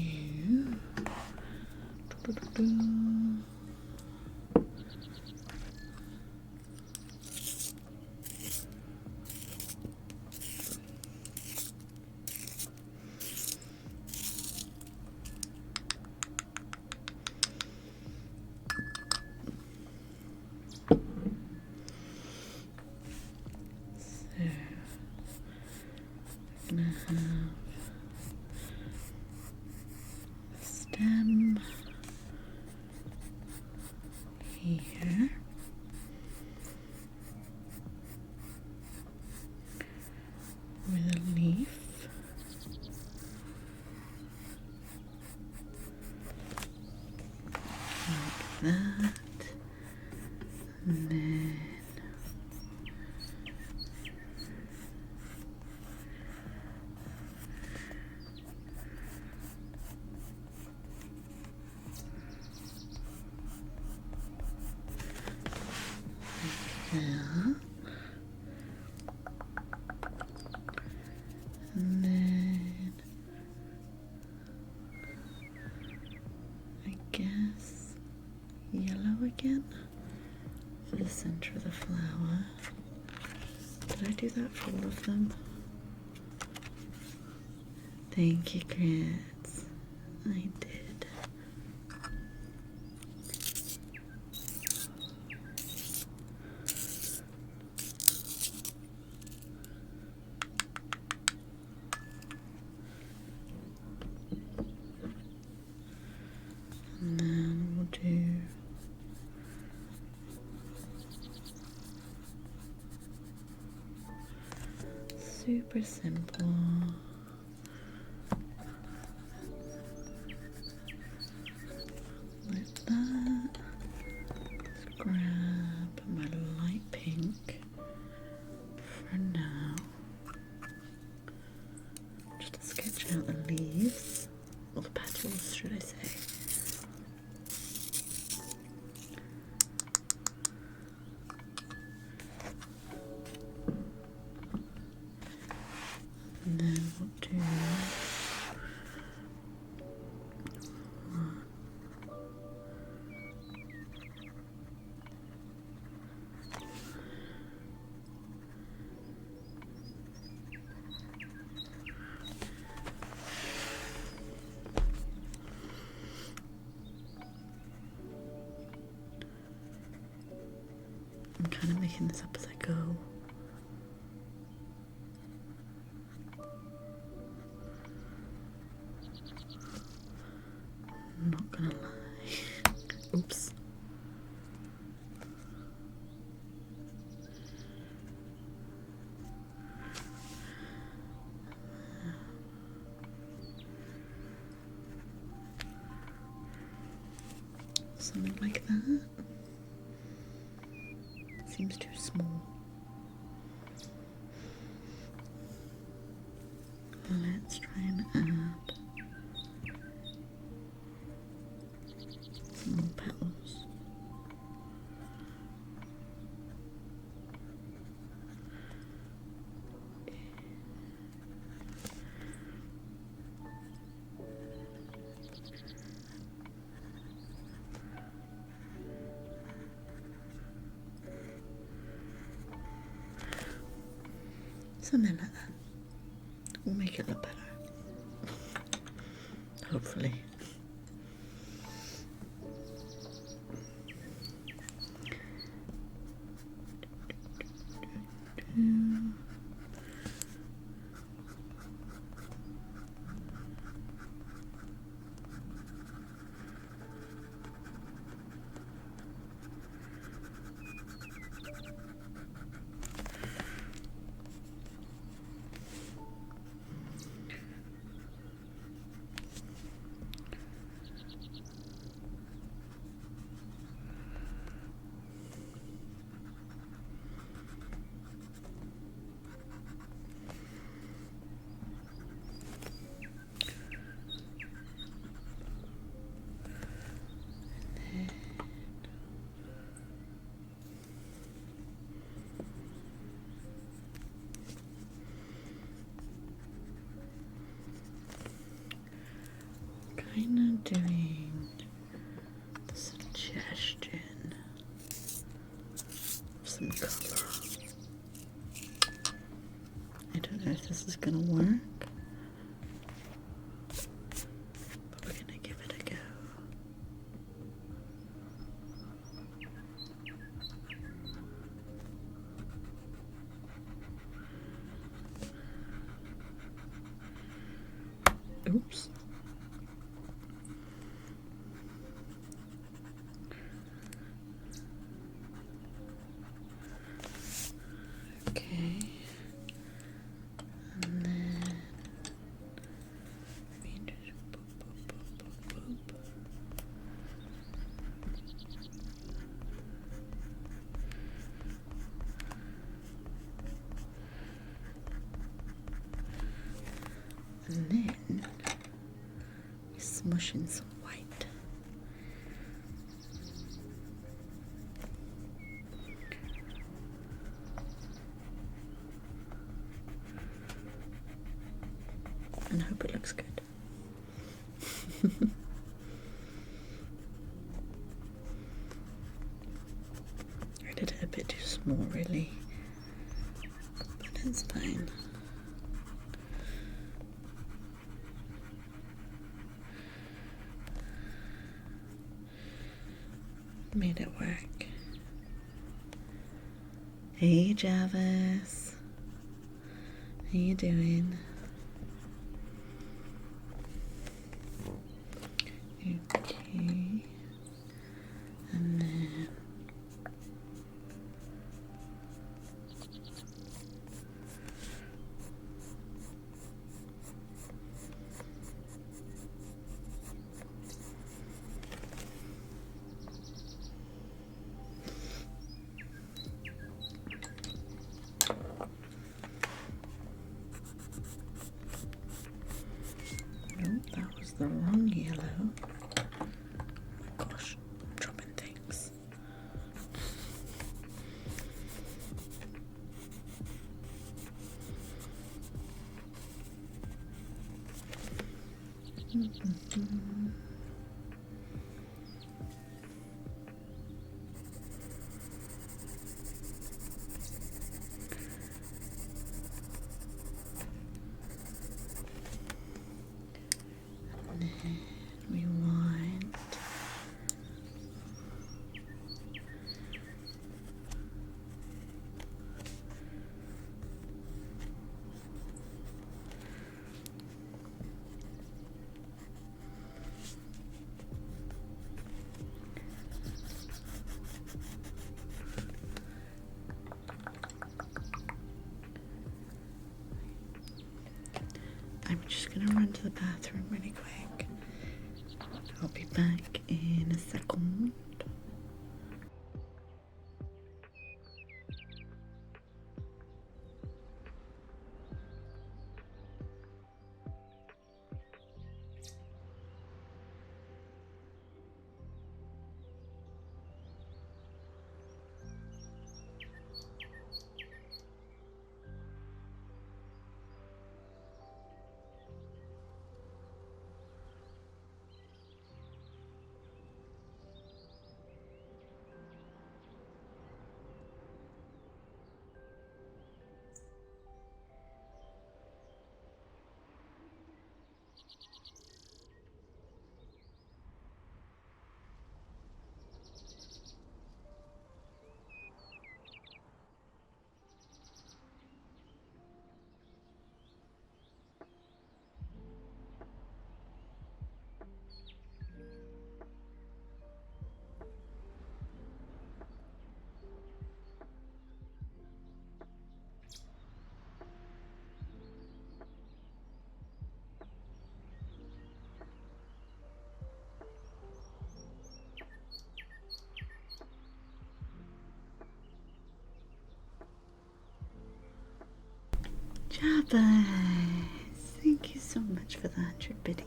Gonna have stem here, with a leaf, like that, and then there, and then I guess yellow again for the center of the flower. Did I do that for all of them? Thank you, Chris. I did. And then we'll do super simple. Like that. Let's grab my light pink for now. Just to sketch out the leaves, or the petals, should I say. And then we'll do I'm kind of making this up as I go. I'm not gonna lie. Oops. Something like that. Seems too small. Let's try and add some more petals. a minute then. We'll make it look better. Hopefully. Kind of doing the suggestion of some colour. I don't know if this is going to work, but we're going to give it a go. Oops. Okay. And then we just boop. And then we smush in some white. And hope it looks good. I did it a bit too small, really, but it's fine. Made it work. Hey, Jarvis. How you doing? Okay. And then nope, that was the wrong yellow. Oh my gosh, I'm dropping things. And then we want I'm just gonna run to the bathroom really quick. I'll be back in a second. Jabba, thank you so much for the 100 biddies.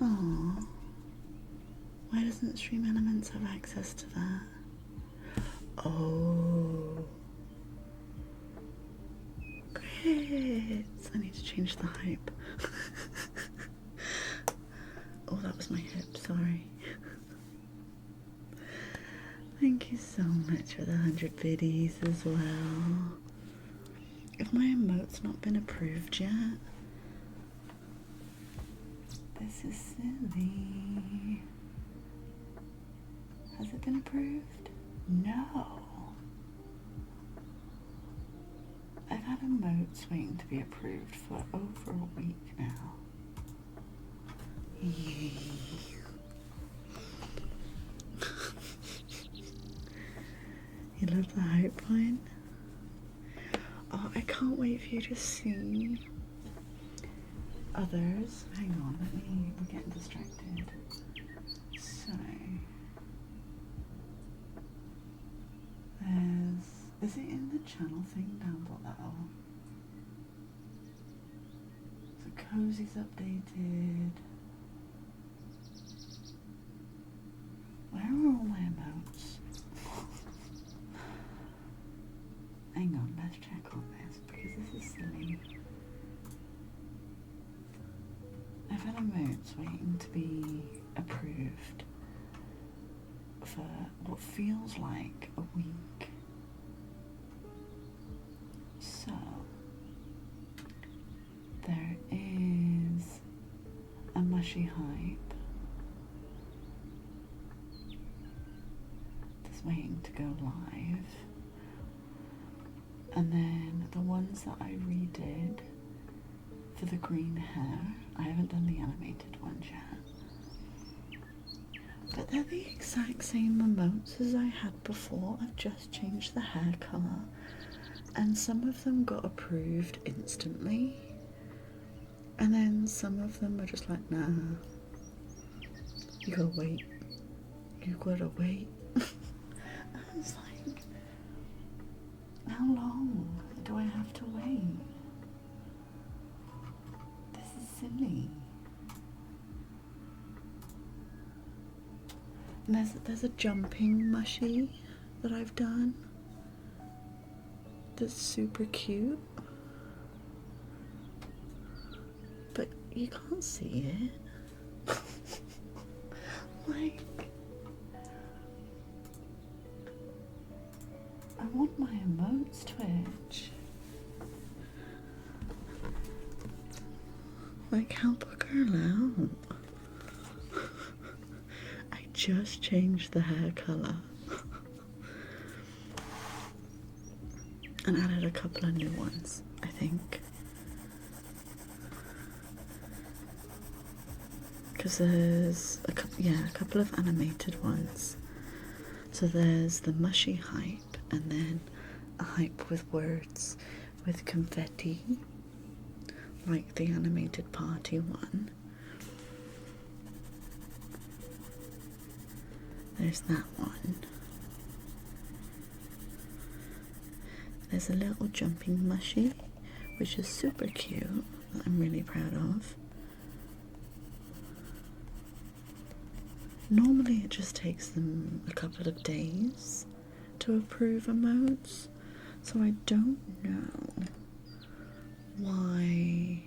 Aww. Why doesn't Stream Elements have access to that? Oh. Great. I need to change the hype. Oh, that was my hip, sorry. Thank you so much for the 100 biddies as well. Have my emotes not been approved yet? This is silly. Has it been approved? No. I've had emotes waiting to be approved for over a week now. Yay. You love the hype line? Oh, I can't wait for you to see others. Hang on, we're getting distracted. So, is it in the channel thing down below? So Cosy's updated. Where are all my emotes? Hang on, let's check on this because this is silly. I've had emotes waiting to be approved for what feels like a week. So, there is a mushy hype that's waiting to go live. And then the ones that I redid for the green hair, I haven't done the animated ones yet. But they're the exact same emotes as I had before. I've just changed the hair colour. And some of them got approved instantly. And then some of them are just like, nah. You gotta wait. You gotta wait. I was like, how long do I have to wait? This is silly. And there's a jumping mushy that I've done that's super cute. But you can't see it. Like, I want my emotes twitch. Like, help a girl out. I just changed the hair colour. And added a couple of new ones, I think. Because there's a couple of animated ones. So there's the mushy hype, and then a hype with words with confetti, like the animated party one. There's that one. There's a little jumping mushy, which is super cute, that I'm really proud of. Normally it just takes them a couple of days to approve emotes, so I don't know why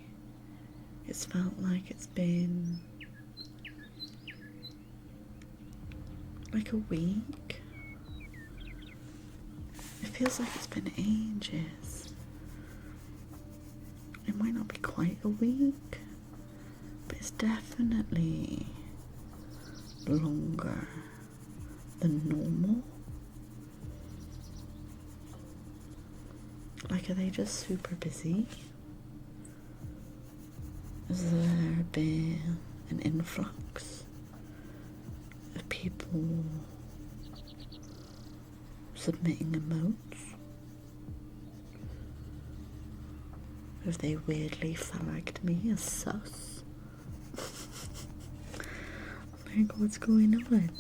it's felt like it's been like a week. It feels like it's been ages. It might not be quite a week, but it's definitely longer than normal. Like, are they just super busy? Has there been an influx of people submitting emotes? Have they weirdly flagged me as sus? Like, what's going on?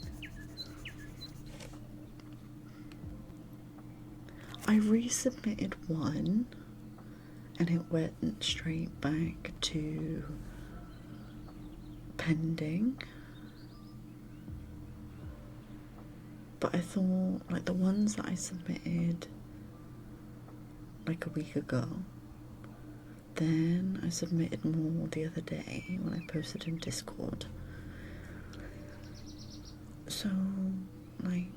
I I resubmitted one and it went straight back to pending. But I thought, like, the ones that I submitted like a week ago, then I submitted more the other day when I posted in Discord. So, like,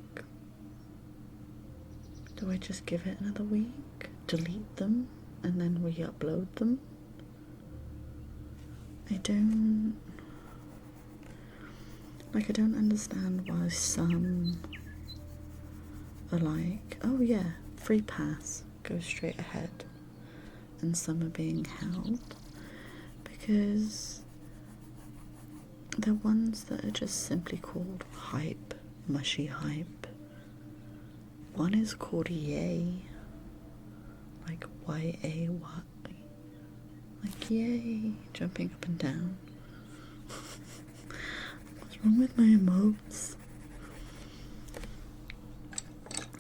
do I just give it another week, delete them, and then re-upload them? I don't understand why some are like, oh yeah, free pass, go straight ahead, and some are being held, because the ones that are just simply called hype, mushy hype. One is called Yay, like Y-A-Y, like yay, jumping up and down. What's wrong with my emotes?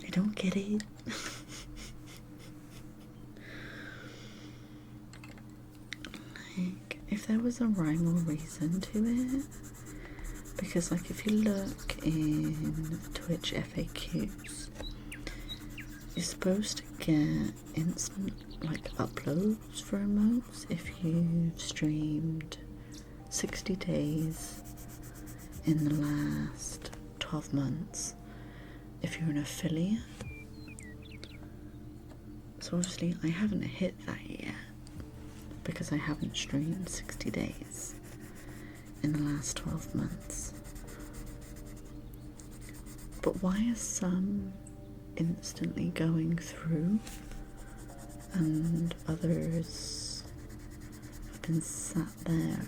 I don't get it. Like, if there was a rhyme or reason to it, because like if you look in Twitch FAQs, you're supposed to get instant like uploads for emotes if you've streamed 60 days in the last 12 months if you're an affiliate. So obviously I haven't hit that yet because I haven't streamed 60 days in the last 12 months. But why are some instantly going through and others have been sat there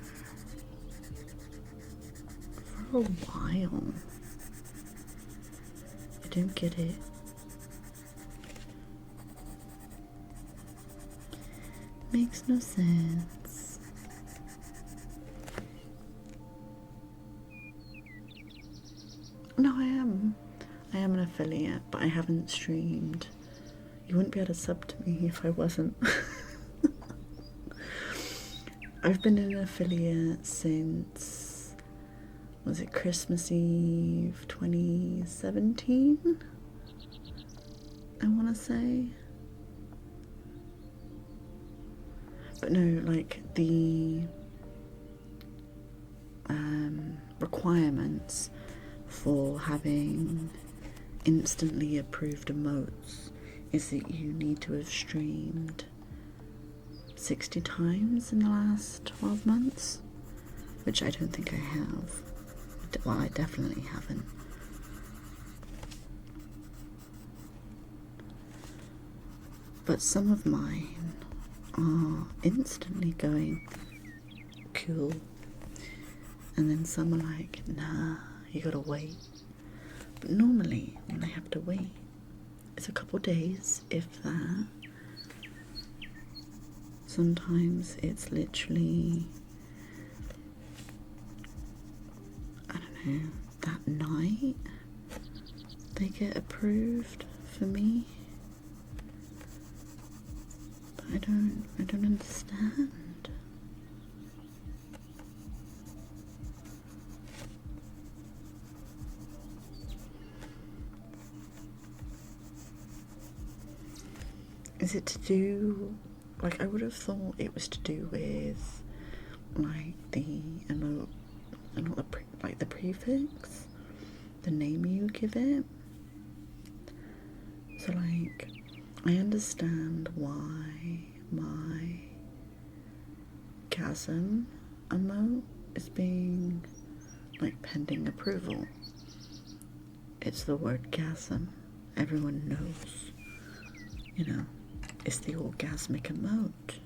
for a while? I don't get it. Makes no sense. No, I am an affiliate, but I haven't streamed. You wouldn't be able to sub to me if I wasn't. I've been an affiliate since, was it Christmas Eve 2017? I want to say. But no, like the requirements for having instantly approved emotes is that you need to have streamed 60 times in the last 12 months, which I don't think I have. Well, I definitely haven't. But some of mine are instantly going cool, and then some are like, nah, you gotta wait. But normally when I have to wait, it's a couple days, if that. Sometimes it's literally, I don't know, that night they get approved for me. But I don't understand. Is it to do, like, I would have thought it was to do with, like, the emote, not the prefix, the name you give it. So, like, I understand why my gasm emote is being, like, pending approval. It's the word gasm. Everyone knows, you know. It's the orgasmic emote.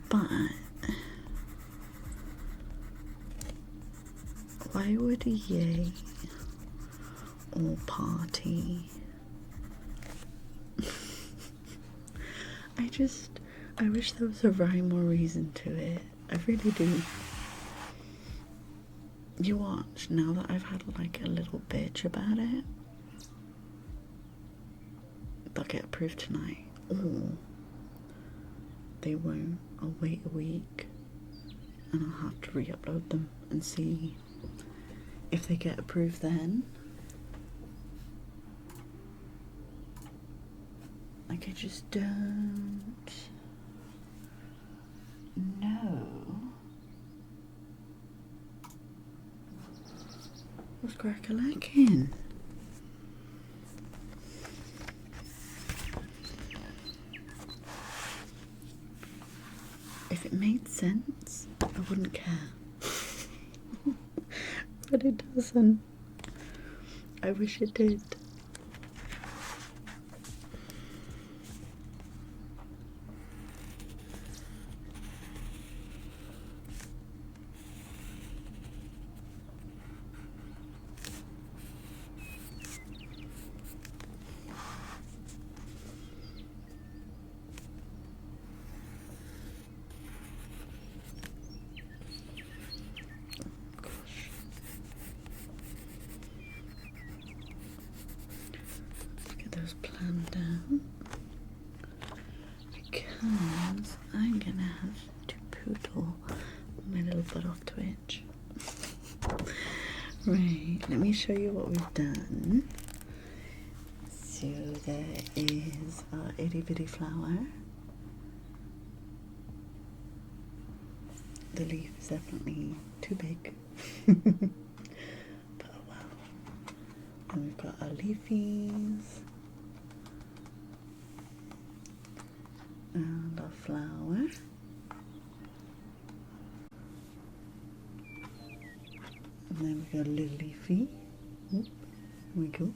But why would a yay or party? I wish there was a rhyme or reason to it. I really do. You watch, now that I've had like a little bitch about it, they'll get approved tonight, or they won't. I'll wait a week and I'll have to re-upload them and see if they get approved then. Like, I just don't know what's crack-a-lacking. If it made sense, I wouldn't care. But it doesn't. I wish it did. Those planned out because I'm gonna have to poodle my little butt off Twitch. Right, let me show you what we've done. So there is our itty bitty flower. The leaf is definitely too big. But oh well. And we've got our leafies. And our flower. And then we got a little leafy. Oop, here we go.